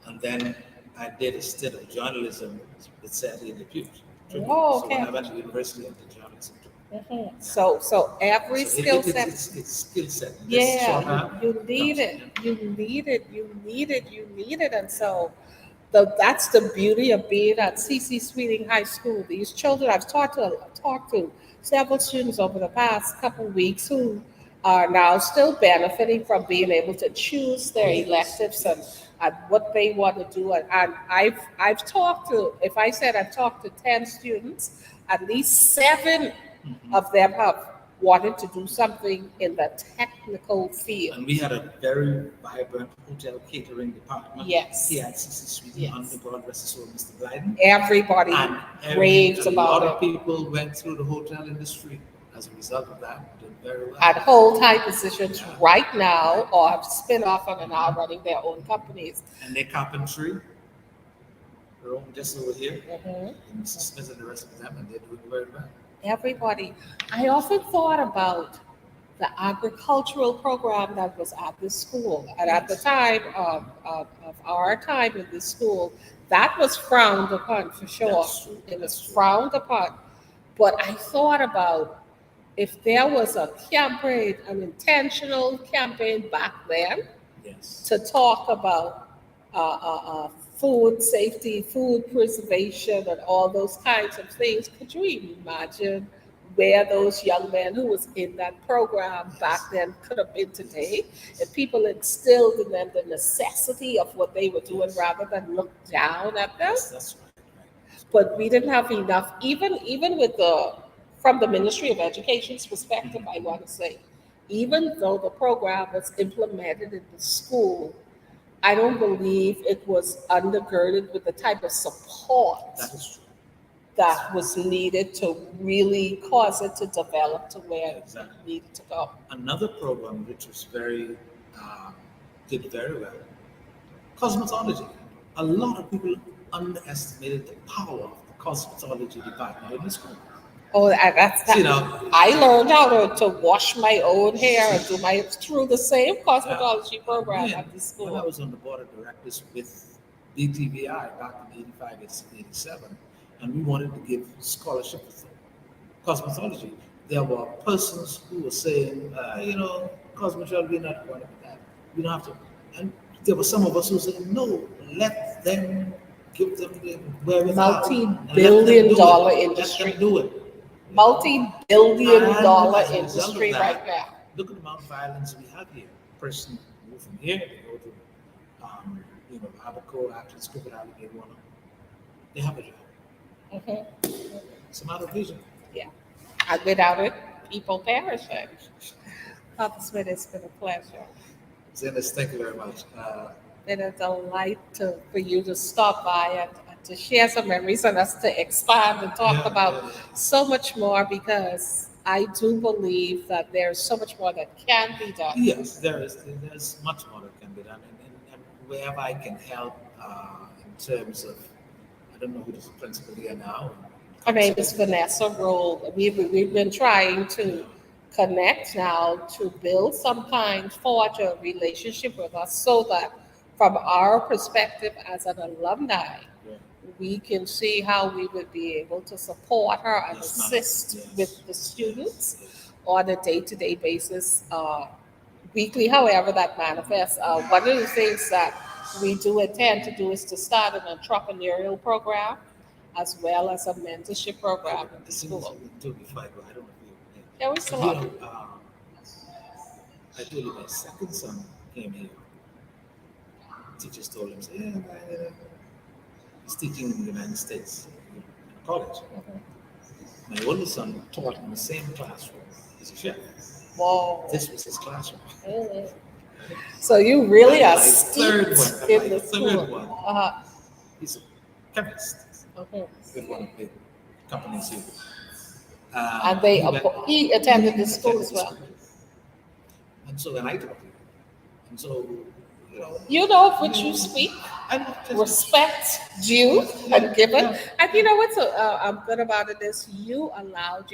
And then I did a stint of journalism with Sandy in the Pews. Oh, okay. So when I went to university, I did journalism too. Mhm. So every So skill set. it's skill set. This Yeah, shorthand you need comes it. in. You need it. You need it. You need it. And so that's the beauty of being at CC Sweeting High School. These children, I've talked to several students over the past couple of weeks who are now still benefiting from being able to choose their electives and what they want to do. And I've talked to, if I said I've talked to 10 students, at least 7 of them have wanted to do something in the technical field. And we had a very vibrant hotel catering department. Yes. Here at CC Sweeting, Yes. under God rest his soul, Mr. Blyden. Everybody And raves a about lot it. of people went through the hotel industry as a result of that, did very well. At hold high positions right now or have spin off and are now running their own companies. And their carpentry, they're all just over here, Mhm. and Mrs. Smith and the rest of them, and they're doing very well. Everybody. I often thought about the agricultural program that was at this school. And at the time of our time in this school, that was frowned upon for sure. That's true. It was frowned upon. But I thought about if there was a campaign, an intentional campaign back then Yes. to talk about food safety, food preservation, and all those kinds of things. Could you imagine where those young men who was in that program back then could have been today if people instilled in them the necessity of what they were doing rather than look down at them? That's right. But we didn't have enough, even with the from the Ministry of Education's perspective, I want to say, even though the program was implemented in the school, I don't believe it was undergirded with the type of support That is true. that was needed to really cause it to develop to where it Exactly. needed to go. Another program which was very did very well, cosmetology. A lot of people underestimated the power of the cosmetology department in the school. Oh, that's that. You know, I learned how to wash my own hair and do my through the same cosmetology program when, at the when I school. was on the board of directors with BTVI back in 85, 87, and we wanted to give scholarship for cosmetology, there were persons who were saying, cosmetology not going to be that. We don't have to. And there were some of us who said, no, let them give them the wherewithal. And let them Multi-billion do dollar it. Let industry. them do it. Multi-billion And dollar as a result of industry that, right now. look at the amount of violence we have here. Person move from here, they go to, Abaco, after the script, they have a job. Mhm. It's a matter of vision. Yeah. And without it, people perishing. Dr. Smith, it's been a pleasure. Zenas, thank you very much. Been a delight for you to stop by and to share some memories and us to expand and talk about so much more, because I do believe that there's so much more that can be done. Yes, there's much more that can be done, and wherever I can help in terms of, I don't know who is the principal here now. Her name is Vanessa Roll. We've been trying to connect now to build some kind, forge a relationship with us so that from our perspective as an alumni, Yeah. we can see how we would be able to support her and Yes, ma'am. assist Yes. with the students Yes. on a day-to-day basis, weekly, however that manifests. One of the things that we do intend to do is to start an entrepreneurial program as well as a mentorship program in the As soon as school. we do before I go, I don't know if you. Yeah, we But, still are. I told you my second son came here. Teachers told him, say, he's teaching in the United States, in college. My oldest son taught in the same classroom. He's a chef. Whoa. This was his classroom. Mhm. So you really are My third steeped one, in my the third school. one. Uh-huh. He's a chemist Mhm. with one of the companies here. And they he went- he attended the school attended as the well. school. And so when I taught him, and so, You know of which you speak, and respect due and given. yeah. And you know what's good about it is you allowed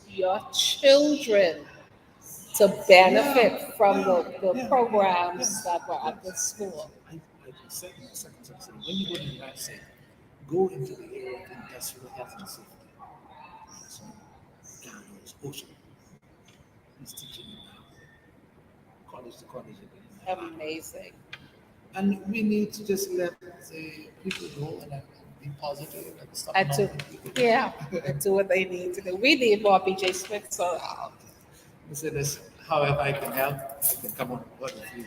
your children to benefit from the programs that were at the school. I said in my second son, I said, when you go to the United States, go into the area of industrial health and safety. So, Carlos, ocean. He's teaching it now. College to college. Amazing. And we need to just let the people go and be positive and stop. And to, yeah, and do what they need to do. We need more BJ Smiths around. I said this, however I can help, I can come on board with you.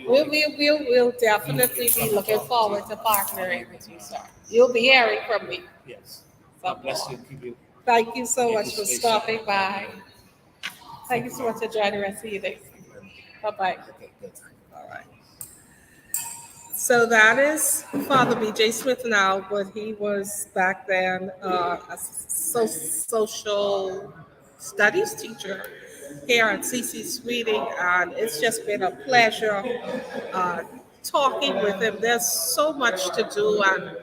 We'll definitely be looking forward to partnering with you, sir. You'll be hearing from me. Yes. God bless you. Keep you. Thank you so keep much you for safe. stopping by. Thank you so much for joining us. See you next. Thank you very much. Bye-bye. Okay, good. All right. So that is Father B.J. Smith now, but he was back then a social studies teacher here at CC Sweeting, and it's just been a pleasure uh, talking with him. There's so much to do, and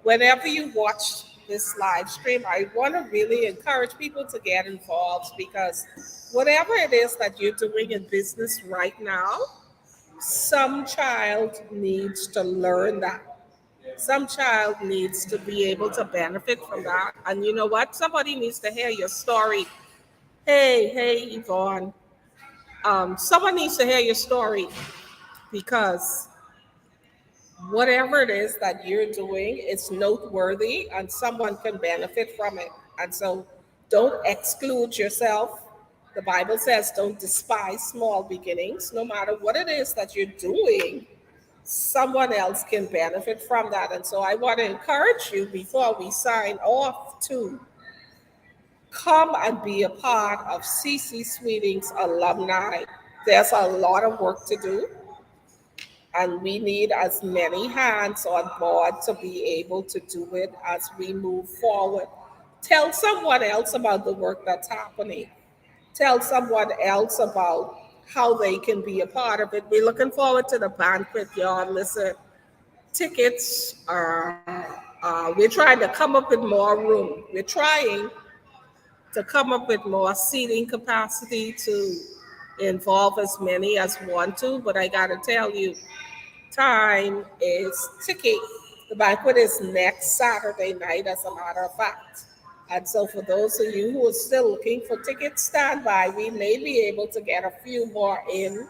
whenever you watch this live stream, I want to really encourage people to get involved, because whatever it is that you're doing in business right now, some child needs to learn that. Some child needs to be able to benefit from that. And you know what? Somebody needs to hear your story. Hey, Yvonne. Someone needs to hear your story, because whatever it is that you're doing is noteworthy and someone can benefit from it. And so don't exclude yourself. The Bible says don't despise small beginnings. No matter what it is that you're doing, someone else can benefit from that. And so I want to encourage you before we sign off to come and be a part of CC Sweeting's alumni. There's a lot of work to do, and we need as many hands on board to be able to do it as we move forward. Tell someone else about the work that's happening. Tell someone else about how they can be a part of it. We're looking forward to the banquet, y'all. Listen, tickets are, we're trying to come up with more room. We're trying to come up with more seating capacity to involve as many as want to, but I got to tell you, time is ticking. The banquet is next Saturday night, as a matter of fact. And so, for those of you who are still looking for tickets, stand by. We may be able to get a few more in,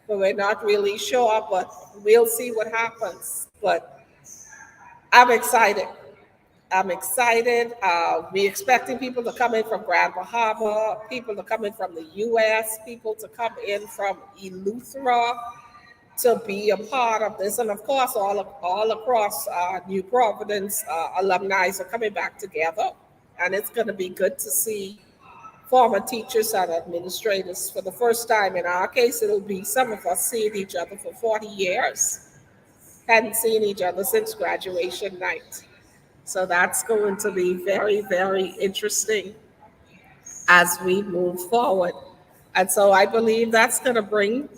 but we're not really sure. But we'll see what happens. But I'm excited. I'm excited. We're expecting people to come in from Grand Bahama, people to come in from the U.S., people to come in from Eleuthera, to be a part of this. And of course, all across New Providence, alumni are coming back together. And it's going to be good to see former teachers and administrators for the first time. In our case, it'll be some of us seeing each other for 40 years. Hadn't seen each other since graduation night. So that's going to be very, very interesting as we move forward. And so I believe that's going to bring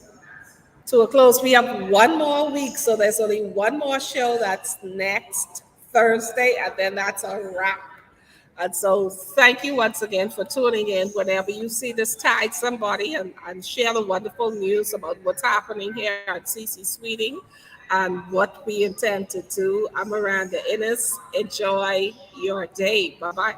to a close. We have one more week, so there's only one more show that's next Thursday, and then that's a wrap. And so thank you once again for tuning in. Whenever you see this, tag somebody and share the wonderful news about what's happening here at CC Sweeting and what we intend to do. I'm Miranda Innes. Enjoy your day. Bye-bye.